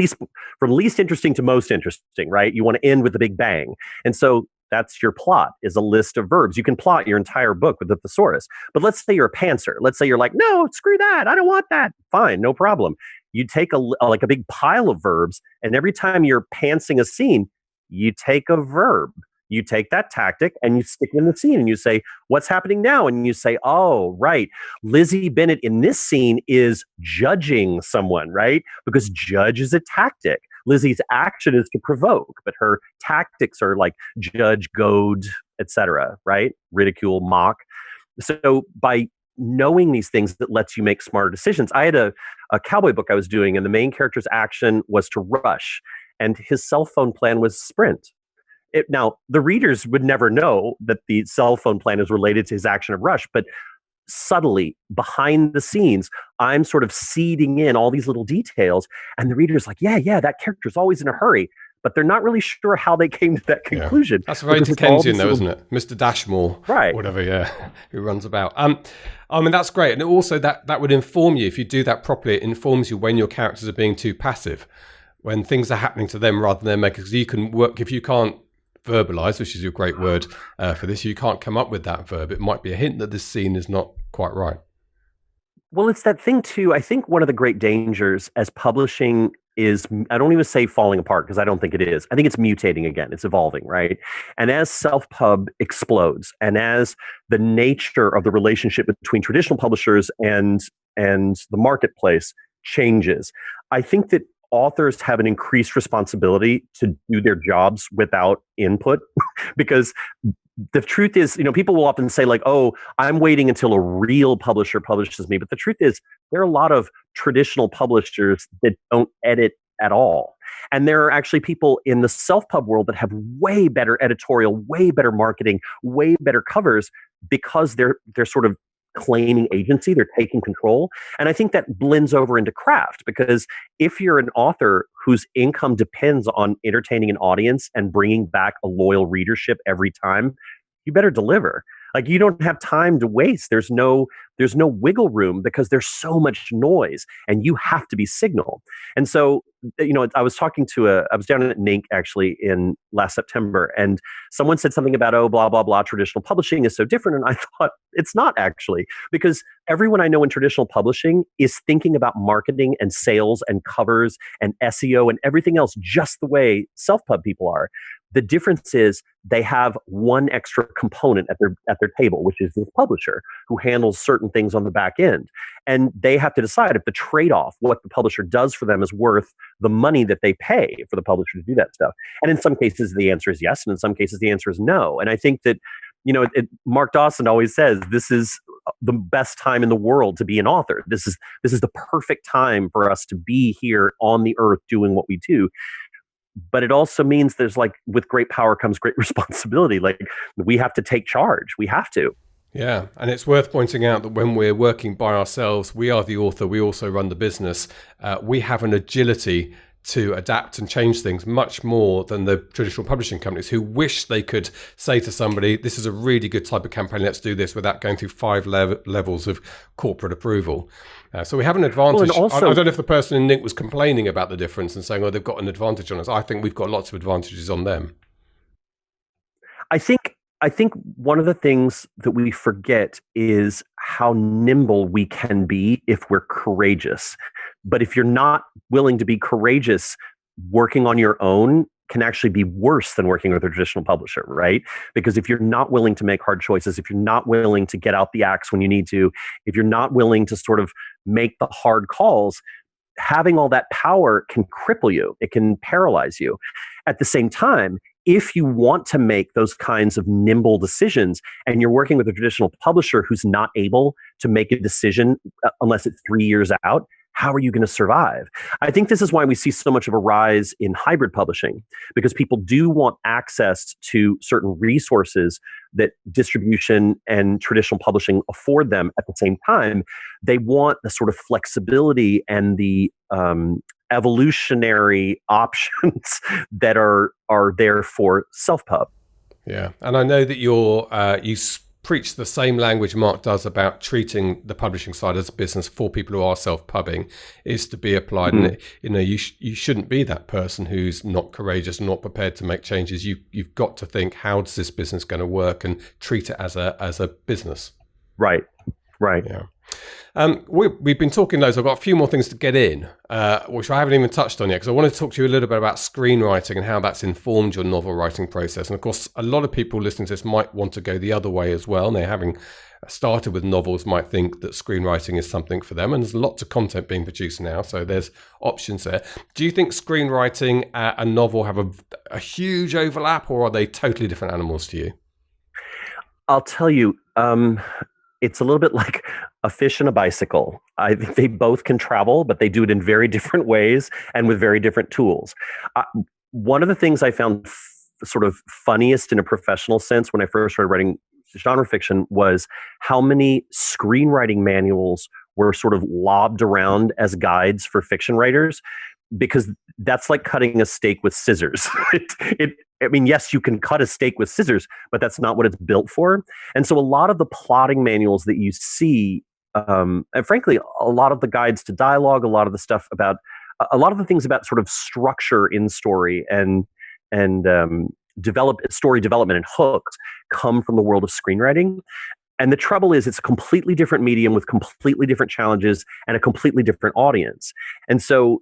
least interesting to most interesting, right? You want to end with the big bang. And so that's your plot, is a list of verbs. You can plot your entire book with a thesaurus. But let's say you're a pantser. Let's say you're like, no, screw that. I don't want that. Fine, no problem. You take a big pile of verbs, and every time you're pantsing a scene, you take a verb. You take that tactic and you stick it in the scene and you say, what's happening now? And you say, oh, right. Lizzie Bennett in this scene is judging someone, right? Because judge is a tactic. Lizzie's action is to provoke, but her tactics are like judge, goad, etc., right? Ridicule, mock. So by knowing these things, that lets you make smarter decisions. I had a cowboy book I was doing, and the main character's action was to rush, and his cell phone plan was sprint. Now, the readers would never know that the cell phone plan is related to his action of rush, but subtly, behind the scenes, I'm sort of seeding in all these little details, and the reader's like, yeah, that character's always in a hurry, but they're not really sure how they came to that conclusion. Yeah. That's very Dickensian, though, isn't it? Mr. Dashmore, right? Whatever, who runs about. I mean, that's great, and also that would inform you, if you do that properly, it informs you when your characters are being too passive, when things are happening to them rather than their makers. Because you can work, if you can't verbalize, which is a great word for this, you can't come up with that verb. It might be a hint that this scene is not quite right. Well, it's that thing too. I think one of the great dangers as publishing is, I don't even say falling apart, because I don't think it is. I think it's mutating again. It's evolving, right? And as self-pub explodes, and as the nature of the relationship between traditional publishers and the marketplace changes, I think that authors have an increased responsibility to do their jobs without input. Because the truth is, people will often say like, oh, I'm waiting until a real publisher publishes me. But the truth is, there are a lot of traditional publishers that don't edit at all. And there are actually people in the self-pub world that have way better editorial, way better marketing, way better covers, because they're sort of claiming agency, they're taking control. And I think that blends over into craft, because if you're an author whose income depends on entertaining an audience and bringing back a loyal readership every time, you better deliver. Like, you don't have time to waste. There's no wiggle room, because there's so much noise, and you have to be signal. And so, I was talking to I was down at NINC actually in last September, and someone said something about, oh, blah, blah, blah, traditional publishing is so different. And I thought, it's not actually, because everyone I know in traditional publishing is thinking about marketing and sales and covers and SEO and everything else just the way self-pub people are. The difference is they have one extra component at their table, which is the publisher, who handles certain things on the back end. And they have to decide if the trade-off, what the publisher does for them, is worth the money that they pay for the publisher to do that stuff. And in some cases, the answer is yes. And in some cases, the answer is no. And I think that Mark Dawson always says this is the best time in the world to be an author. This is the perfect time for us to be here on the earth doing what we do. But it also means there's with great power comes great responsibility. We have to take charge. We have to. Yeah, and it's worth pointing out that when we're working by ourselves, we are the author, we also run the business. We have an agility to adapt and change things much more than the traditional publishing companies, who wish they could say to somebody, this is a really good type of campaign, let's do this, without going through 5 levels of corporate approval. So we have an advantage. Well, also, I don't know if the person in Nick was complaining about the difference and saying, they've got an advantage on us. I think we've got lots of advantages on them. I think one of the things that we forget is how nimble we can be if we're courageous. But if you're not willing to be courageous, working on your own can actually be worse than working with a traditional publisher, right? Because if you're not willing to make hard choices, if you're not willing to get out the axe when you need to, if you're not willing to sort of make the hard calls, having all that power can cripple you. It can paralyze you. At the same time, if you want to make those kinds of nimble decisions and you're working with a traditional publisher who's not able to make a decision unless it's 3 years out, how are you going to survive? I think this is why we see so much of a rise in hybrid publishing, because people do want access to certain resources that distribution and traditional publishing afford them. At the same time, they want the sort of flexibility and the evolutionary options that are there for self-pub. Yeah, and I know that you preach the same language Mark does about treating the publishing side as a business for people who are self-pubbing is to be applied. Mm-hmm. And you shouldn't be that person who's not courageous and not prepared to make changes. You've got to think, how is this business going to work, and treat it as a business. Right. Yeah. We've been talking loads. I've got a few more things to get in, which I haven't even touched on yet, because I want to talk to you a little bit about screenwriting and how that's informed your novel writing process. And of course, a lot of people listening to this might want to go the other way as well. And they, having started with novels, might think that screenwriting is something for them. And there's lots of content being produced now, so there's options there. Do you think screenwriting and novel have a huge overlap, or are they totally different animals to you? I'll tell you, it's a little bit like a fish and a bicycle. I think they both can travel, but they do it in very different ways and with very different tools. One of the things I found sort of funniest in a professional sense when I first started writing genre fiction was how many screenwriting manuals were sort of lobbed around as guides for fiction writers, because that's like cutting a steak with scissors. I mean, yes, you can cut a steak with scissors, but that's not what it's built for. And so a lot of the plotting manuals that you see, and frankly, a lot of the guides to dialogue, a lot of the stuff about, a lot of the things about sort of structure in story and story development and hooks come from the world of screenwriting. And the trouble is, it's a completely different medium with completely different challenges and a completely different audience. And so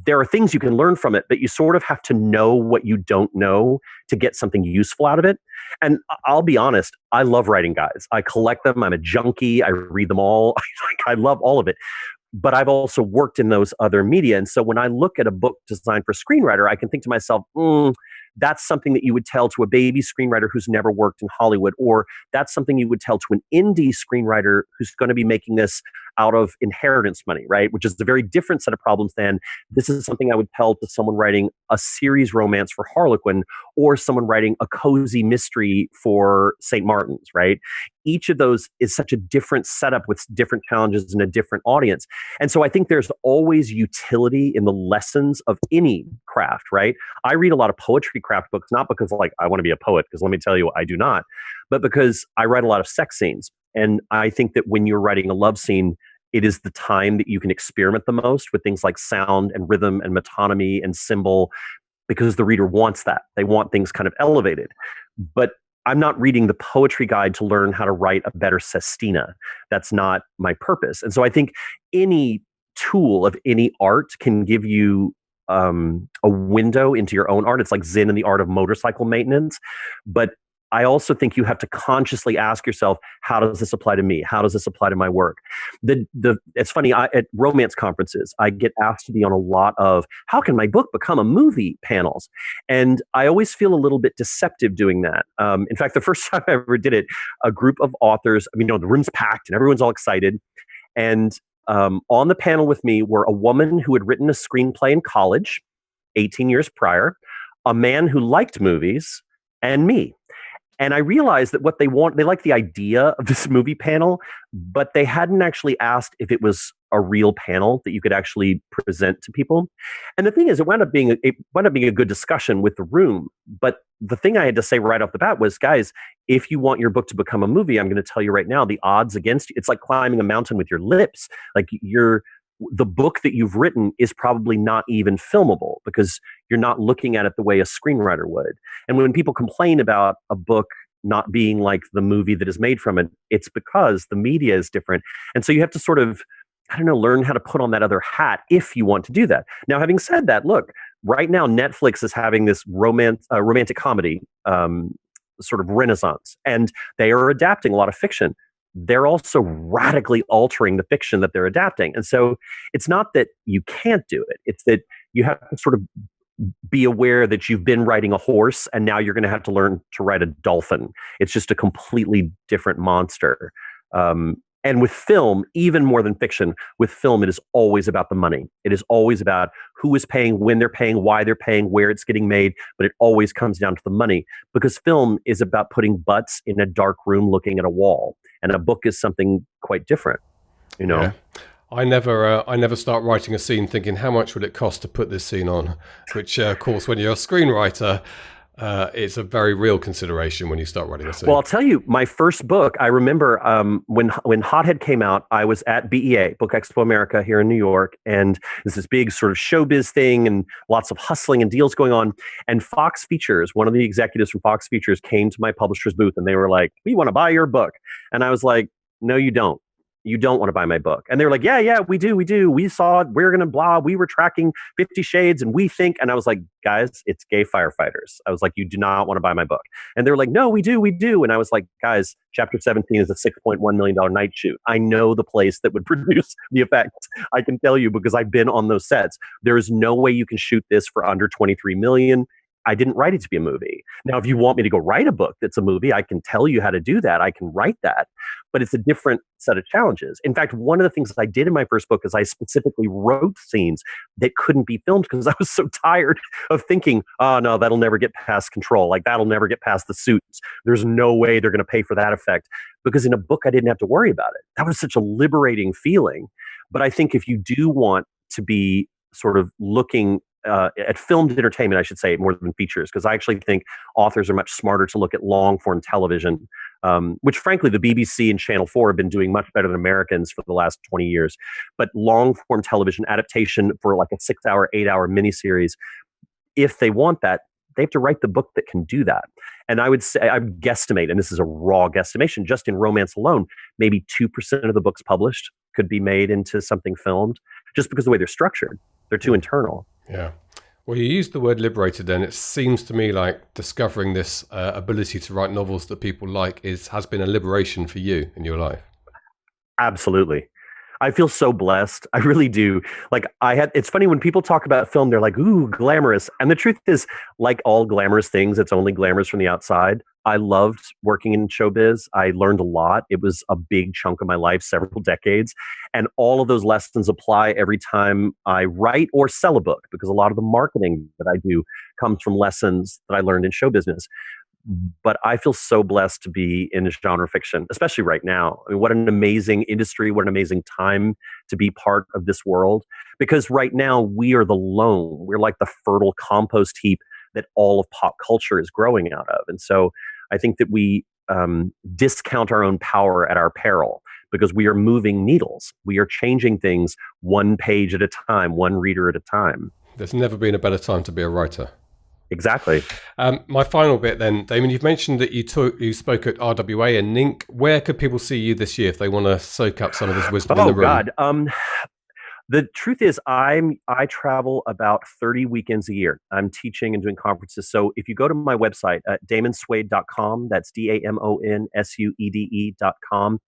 there are things you can learn from it, but you sort of have to know what you don't know to get something useful out of it. And I'll be honest, I love writing guides. I collect them. I'm a junkie. I read them all. I love all of it. But I've also worked in those other media. And so when I look at a book designed for a screenwriter, I can think to myself, that's something that you would tell to a baby screenwriter who's never worked in Hollywood, or that's something you would tell to an indie screenwriter who's going to be making this out of inheritance money, right? Which is a very different set of problems than this is something I would tell to someone writing a series romance for Harlequin, or someone writing a cozy mystery for St. Martin's, right? Each of those is such a different setup with different challenges and a different audience. And so I think there's always utility in the lessons of any craft, right? I read a lot of poetry craft books, not because I want to be a poet, because let me tell you, I do not, but because I write a lot of sex scenes. And I think that when you're writing a love scene, it is the time that you can experiment the most with things like sound and rhythm and metonymy and symbol, because the reader wants that. They want things kind of elevated. But I'm not reading the poetry guide to learn how to write a better sestina. That's not my purpose. And so I think any tool of any art can give you a window into your own art. It's like Zen in the art of motorcycle maintenance. But I also think you have to consciously ask yourself, how does this apply to me? How does this apply to my work? It's funny, at romance conferences, I get asked to be on a lot of how can my book become a movie panels. And I always feel a little bit deceptive doing that. In fact, the first time I ever did it, a group of authors, the room's packed and everyone's all excited. And on the panel with me were a woman who had written a screenplay in college 18 years prior, a man who liked movies, and me. And I realized that what they like the idea of this movie panel, but they hadn't actually asked if it was a real panel that you could actually present to people. And the thing is, it wound up being a good discussion with the room. But the thing I had to say right off the bat was, guys, if you want your book to become a movie, I'm going to tell you right now, the odds against you, it's like climbing a mountain with your lips. Like the book that you've written is probably not even filmable because you're not looking at it the way a screenwriter would. And when people complain about a book not being like the movie that is made from it, it's because the media is different. And so you have to sort of, learn how to put on that other hat if you want to do that. Now, having said that, look, right now Netflix is having this romantic comedy sort of renaissance, and they are adapting a lot of fiction. They're also radically altering the fiction that they're adapting. And so it's not that you can't do it. It's that you have to sort of be aware that you've been writing a horse and now you're going to have to learn to write a dolphin. It's just a completely different monster. And with film, even more than fiction, with film, it is always about the money. It is always about who is paying, when they're paying, why they're paying, where it's getting made. But it always comes down to the money because film is about putting butts in a dark room looking at a wall. And a book is something quite different, Yeah. I never start writing a scene thinking, how much would it cost to put this scene on? Which, of course, when you're a screenwriter, it's a very real consideration when you start writing a scene. Well, I'll tell you, my first book, I remember when Hothead came out, I was at BEA, Book Expo America here in New York, and there's this big sort of showbiz thing and lots of hustling and deals going on. And Fox Features, one of the executives from Fox Features came to my publisher's booth and they were like, we want to buy your book. And I was like, no, you don't. You don't want to buy my book. And they were like, yeah, we do. We saw it. We're going to blah. We were tracking 50 Shades and we think. And I was like, guys, it's gay firefighters. I was like, you do not want to buy my book. And they were like, no, we do. And I was like, guys, chapter 17 is a $6.1 million night shoot. I know the place that would produce the effect. I can tell you because I've been on those sets. There is no way you can shoot this for under 23 million. I didn't write it to be a movie. Now, if you want me to go write a book that's a movie, I can tell you how to do that. I can write that, but it's a different set of challenges. In fact, one of the things I did in my first book is I specifically wrote scenes that couldn't be filmed because I was so tired of thinking, oh no, that'll never get past control. Like that'll never get past the suits. There's no way they're going to pay for that effect. Because in a book, I didn't have to worry about it. That was such a liberating feeling. But I think if you do want to be sort of looking at filmed entertainment, I should say, more than features, because I actually think authors are much smarter to look at long-form television, which frankly, the BBC and Channel 4 have been doing much better than Americans for the last 20 years. But long-form television adaptation for like a 6-hour, 8-hour miniseries, if they want that, they have to write the book that can do that. And I would say, I would guesstimate, and this is a raw guesstimation, just in romance alone, maybe 2% of the books published could be made into something filmed, just because of the way they're structured. They're too internal. Yeah. Well, you used the word liberated then. It seems to me like discovering this ability to write novels that people like has been a liberation for you in your life. Absolutely. I feel so blessed. I really do. Like it's funny when people talk about film, they're like, ooh, glamorous. And the truth is, like all glamorous things, it's only glamorous from the outside. I loved working in showbiz. I learned a lot. It was a big chunk of my life, several decades. And all of those lessons apply every time I write or sell a book, because a lot of the marketing that I do comes from lessons that I learned in show business. But I feel so blessed to be in genre fiction, especially right now. I mean, what an amazing industry, what an amazing time to be part of this world. Because right now we are the loam. We're like the fertile compost heap that all of pop culture is growing out of. And so I think that we discount our own power at our peril, because we are moving needles. We are changing things one page at a time, one reader at a time. There's never been a better time to be a writer. Exactly. My final bit then, Damon, you've mentioned that you spoke at RWA and NINC. Where could people see you this year if they want to soak up some of this wisdom in the room? Oh, God. The truth is, I travel about 30 weekends a year. I'm teaching and doing conferences. So if you go to my website at damonsuede.com, that's DamonSuede.com,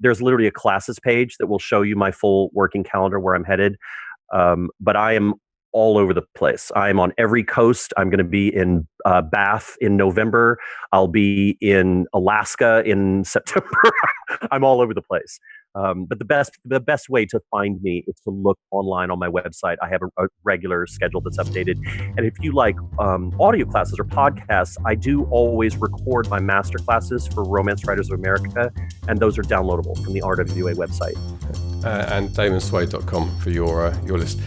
there's literally a classes page that will show you my full working calendar where I'm headed. But I am all over the place. I'm on every coast. I'm going to be in Bath in November. I'll be in Alaska in September. I'm all over the place. But the best way to find me is to look online on my website. I have a regular schedule that's updated. And if you like audio classes or podcasts, I do always record my master classes for Romance Writers of America, and those are downloadable from the RWA website. And DamonSuede.com for your list.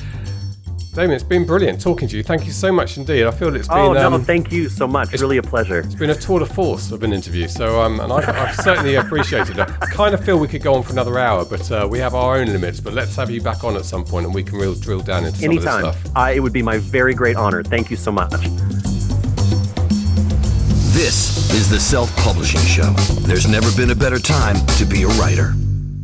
Damon, it's been brilliant talking to you. Thank you so much indeed. I feel it's been... Oh, no, thank you so much. It's really a pleasure. It's been a tour de force of an interview, so and I've certainly appreciated it. I kind of feel we could go on for another hour, but we have our own limits. But let's have you back on at some point and we can really drill down into some of this stuff. It would be my very great honor. Thank you so much. This is the Self-Publishing Show. There's never been a better time to be a writer.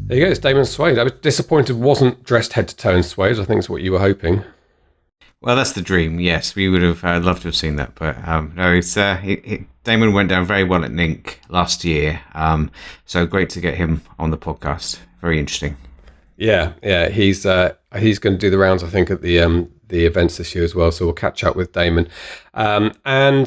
There you go, it's Damon Suede. I was disappointed wasn't dressed head to toe in suede. I think it's what you were hoping. Well, that's the dream. Yes, we would have loved to have seen that, but no. It's Damon went down very well at NINC last year, so great to get him on the podcast. Very interesting. Yeah. He's going to do the rounds, I think, at the events this year as well. So we'll catch up with Damon. So I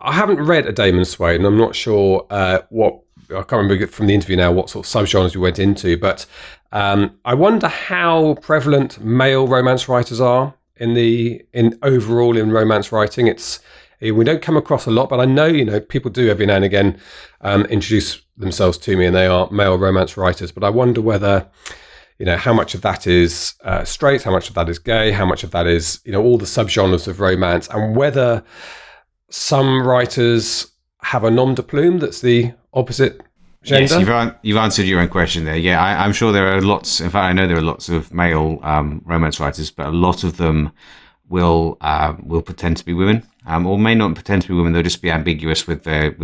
haven't read a Damon Suede, and I'm not sure what. I can't remember from the interview now what sort of subgenres we went into, but I wonder how prevalent male romance writers are in overall in romance writing. We don't come across a lot, but I know people do every now and again introduce themselves to me, and they are male romance writers. But I wonder whether how much of that is straight, how much of that is gay, how much of that is all the subgenres of romance, and whether some writers have a nom de plume that's the opposite gender. Yes, you've answered your own question there. Yeah, I'm sure there are lots. In fact, I know there are lots of male romance writers, but a lot of them will pretend to be women, or may not pretend to be women. They'll just be ambiguous with their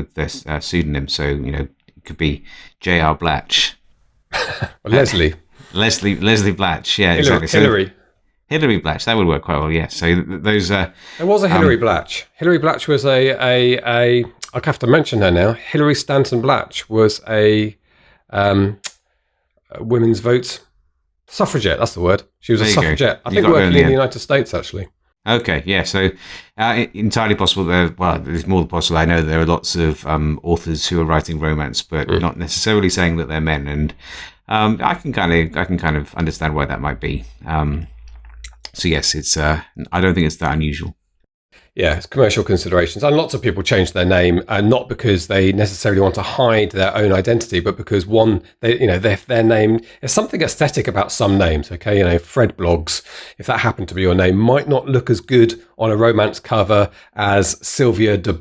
pseudonym. So it could be J.R. Blatch, Leslie Blatch. Yeah, exactly. Hillary Blatch, that would work quite well. Yeah. So those. There was a Hillary Blatch. Hillary Blatch was a I have to mention her now. Hillary Stanton Blatch was a women's vote suffragette. That's the word. She was a suffragette. I think working in the United States, actually. Okay, yeah. So entirely possible. It's more than possible. I know there are lots of authors who are writing romance, but not necessarily saying that they're men. And I can kind of understand why that might be. So yes, it's. I don't think it's that unusual. Yeah, it's commercial considerations. And lots of people change their name, not because they necessarily want to hide their own identity, but because their name, there's something aesthetic about some names, okay? Fred Blogs, if that happened to be your name, might not look as good on a romance cover as Sylvia de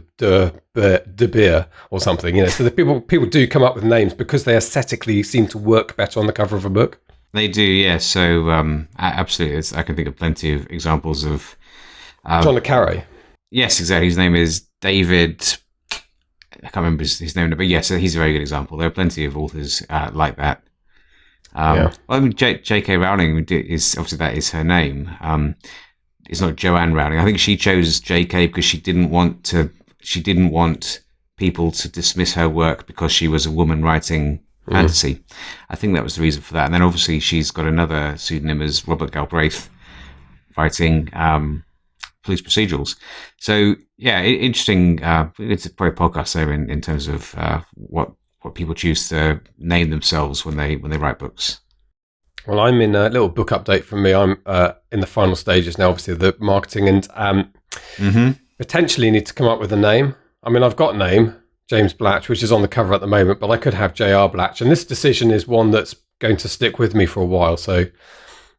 Beer or something, So the people do come up with names because they aesthetically seem to work better on the cover of a book. They do, yeah. So absolutely, I can think of plenty of examples of John le Carré. Yes, exactly. His name is David. I can't remember his name, but yes, he's a very good example. There are plenty of authors like that. Well, I mean, J.K. Rowling is obviously that is her name. It's not Joanne Rowling. I think she chose J.K. because she didn't want people to dismiss her work because she was a woman writing fantasy. I think that was the reason for that. And then obviously she's got another pseudonym as Robert Galbraith, writing police procedurals. So yeah, interesting. It's probably a podcast there in terms of what people choose to name themselves when they write books. Well, I'm in a little book update from me. I'm in the final stages now, obviously, of the marketing, and potentially need to come up with a name. I mean, I've got a name, James Blatch, which is on the cover at the moment, but I could have J.R. Blatch, and this decision is one that's going to stick with me for a while, so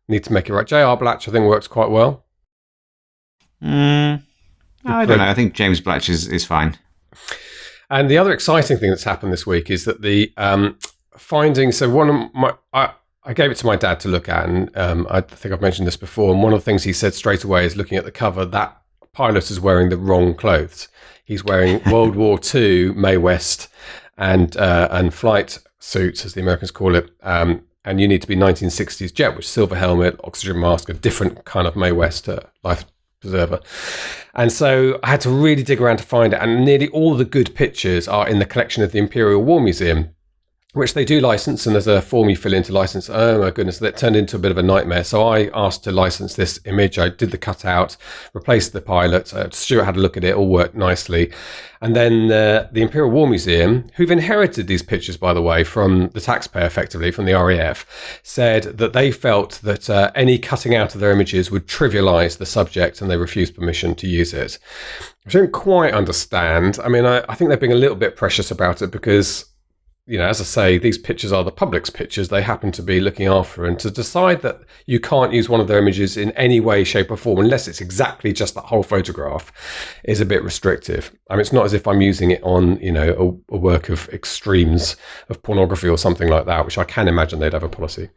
need to make it right. J.R. Blatch, I think, works quite well. I don't know. I think James Blatch is fine. And the other exciting thing that's happened this week is that the finding. So one of my, I gave it to my dad to look at, and I think I've mentioned this before. And one of the things he said straight away is, looking at the cover, that pilot is wearing the wrong clothes. He's wearing World War II Mae West and flight suits, as the Americans call it, and you need to be 1960s jet, which silver helmet, oxygen mask, a different kind of Mae West life preserver. And so I had to really dig around to find it. And nearly all the good pictures are in the collection of the Imperial War Museum, which they do license, and there's a form you fill in to license. Oh my goodness, that turned into a bit of a nightmare. So I asked to license this image. I did the cutout, replaced the pilot. Stuart had a look at it, all worked nicely. And then the Imperial War Museum, who've inherited these pictures, by the way, from the taxpayer, effectively, from the RAF, said that they felt that any cutting out of their images would trivialize the subject, and they refused permission to use it. Which I don't quite understand. I mean, I think they're being a little bit precious about it because, you know, as I say, these pictures are the public's pictures. They happen to be looking after, and to decide that you can't use one of their images in any way, shape or form, unless it's exactly just that whole photograph, is a bit restrictive. I mean, it's not as if I'm using it on, you know, a work of extremes of pornography or something like that, which I can imagine they'd have a policy.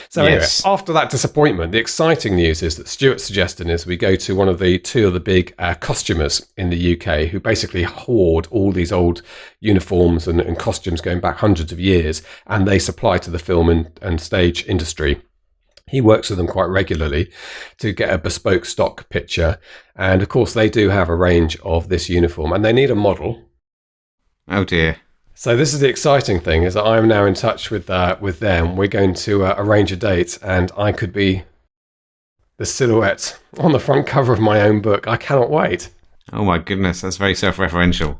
So Yes. anyway, after that disappointment, the exciting news is that Stuart's suggesting is we go to two of the big costumers in the UK who basically hoard all these old uniforms and costumes going back hundreds of years, and they supply to the film and stage industry. He works with them quite regularly to get a bespoke stock picture. And of course, they do have a range of this uniform, and they need a model. Oh dear. So this is the exciting thing, is that I am now in touch with them. We're going to arrange a date, and I could be the silhouette on the front cover of my own book. I cannot wait. Oh my goodness, that's very self-referential.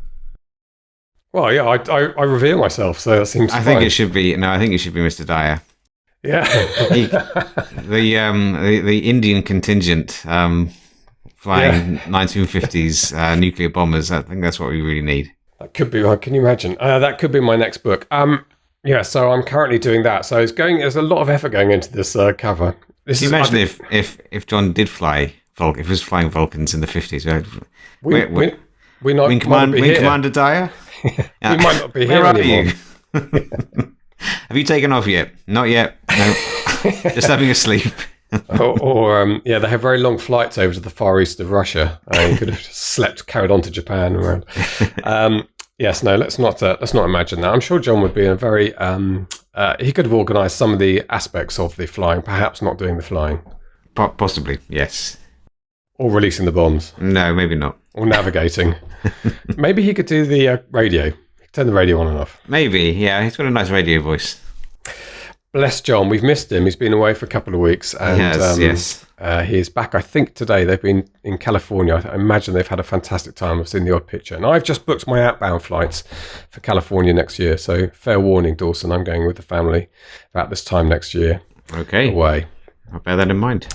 Well, yeah, I reveal myself, so that seems I fine. think it should be Mr. Dyer. Yeah. The Indian contingent flying 1950s nuclear bombers. I think that's what we really need. That could be. Can you imagine? That could be my next book. Yeah. So I'm currently doing that. So there's a lot of effort going into this cover. Can you imagine if John did fly if he was flying Vulcans in the 50s? We might not be here. Commander Dyer. We might not be here Where are anymore. you? Have you taken off yet? Not yet. No. Just having a sleep. or they have very long flights over to the far east of Russia. You could have just carried on to Japan and around. Yes, no, let's not imagine that. I'm sure John would be a very. He could have organised some of the aspects of the flying, perhaps not doing the flying, Possibly, yes. or releasing the bombs, No, maybe not. or navigating. Maybe he could do the radio. Turn the radio on and off. Maybe, yeah. He's got a nice radio voice. Bless John. We've missed him. He's been away for a couple of weeks. And, yes. He's back, I think, today. They've been in California. I imagine they've had a fantastic time. I've seen the odd picture. And I've just booked my outbound flights for California next year. So fair warning, Dawson. I'm going with the family about this time next year. Okay. Away. I'll bear that in mind.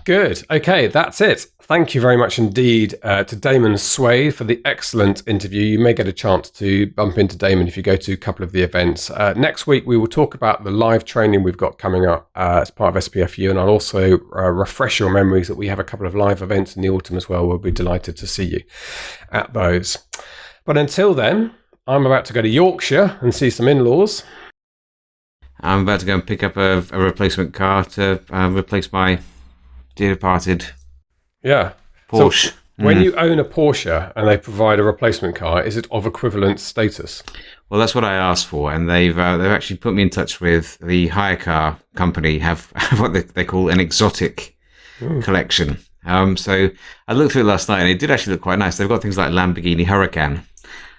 Good. Okay, that's it. Thank you very much indeed to Damon Suede for the excellent interview. You may get a chance to bump into Damon if you go to a couple of the events. Next week, we will talk about the live training we've got coming up as part of SPFU, and I'll also refresh your memories that we have a couple of live events in the autumn as well. We'll be delighted to see you at those. But until then, I'm about to go to Yorkshire and see some in-laws. I'm about to go and pick up a replacement car to replace my dear departed Yeah. Porsche. So when you own a Porsche and they provide a replacement car, is it of equivalent status? Well, that's what I asked for, and they've actually put me in touch with the hire car company. Have what they call an exotic collection. So I looked through it last night, and it did actually look quite nice. They've got things like Lamborghini Huracan.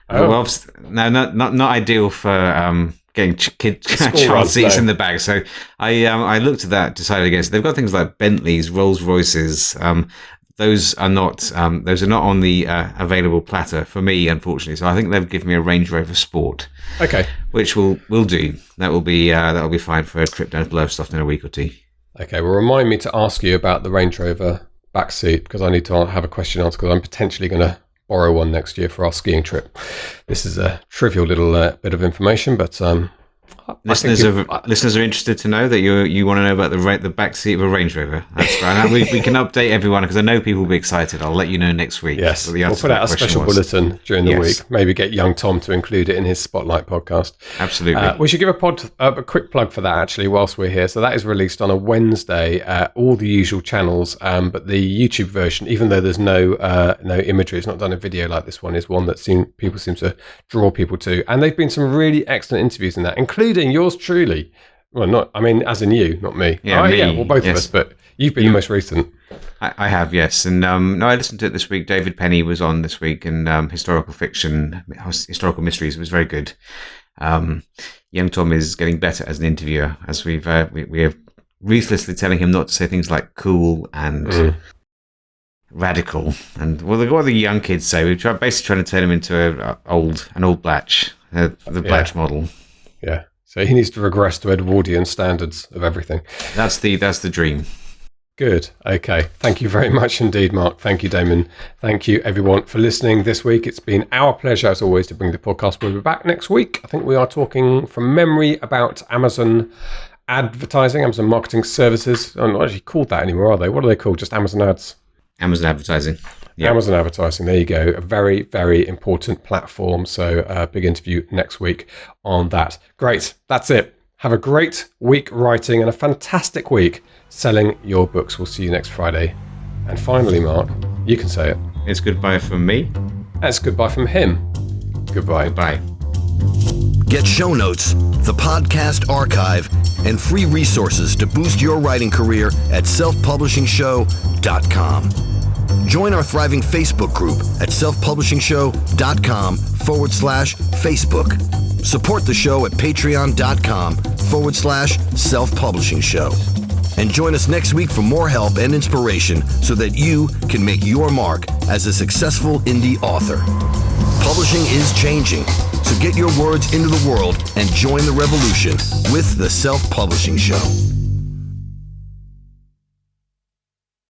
Oh. Well, no, not ideal for getting child seats in the back. So I looked at that, decided against it. They've got things like Bentleys, Rolls Royces. Those are not on the available platter for me, unfortunately. So I think they've given me a Range Rover Sport. Okay. Which will do. That'll be fine for a trip down to Lowestoft in a week or two. Okay. Well, remind me to ask you about the Range Rover back seat, because I need to have a question answered, because I'm potentially going to borrow one next year for our skiing trip. This is a trivial little bit of information, but listeners are interested to know that you want to know about the back seat of a Range Rover. That's right. we can update everyone, because I know people will be excited. I'll let you know next week. Yes, we'll put out a special bulletin during the week. Maybe get young Tom to include it in his Spotlight podcast. Absolutely. We should give a quick plug for that, actually, whilst we're here. So that is released on a Wednesday, all the usual channels, but the YouTube version, even though there's no imagery, it's not done in video like this one, is one that people seem to draw people to. And there've been some really excellent interviews in that, including yours truly, Well, not. I mean, as in you, not me. Yeah, me. Yeah. Well, both of us, but you've been the most recent. I have, yes. And no, I listened to it this week. David Penny was on this week, and historical fiction, historical mysteries. It was very good. Young Tom is getting better as an interviewer, as we are ruthlessly telling him not to say things like cool and radical. And what the young kids say, we're basically trying to turn him into an old Blatch, the Blatch model. Yeah. So he needs to regress to Edwardian standards of everything. That's the dream. Good. Okay. Thank you very much indeed, Mark. Thank you, Damon. Thank you, everyone, for listening this week. It's been our pleasure, as always, to bring the podcast. We'll be back next week. I think we are talking from memory about Amazon advertising, Amazon marketing services. I'm not actually called that anymore, are they? What are they called? Just Amazon ads? Amazon advertising. Yep. Amazon advertising. There you go. A very, very important platform. So a big interview next week on that. Great. That's it. Have a great week writing and a fantastic week selling your books. We'll see you next Friday. And finally, Mark, you can say it. It's goodbye from me. That's goodbye from him. Goodbye. Goodbye. Get show notes, the podcast archive, and free resources to boost your writing career at selfpublishingshow.com. Join our thriving Facebook group at selfpublishingshow.com/Facebook. Support the show at patreon.com/selfpublishingshow. And join us next week for more help and inspiration so that you can make your mark as a successful indie author. Publishing is changing, so get your words into the world and join the revolution with the Self-Publishing Show.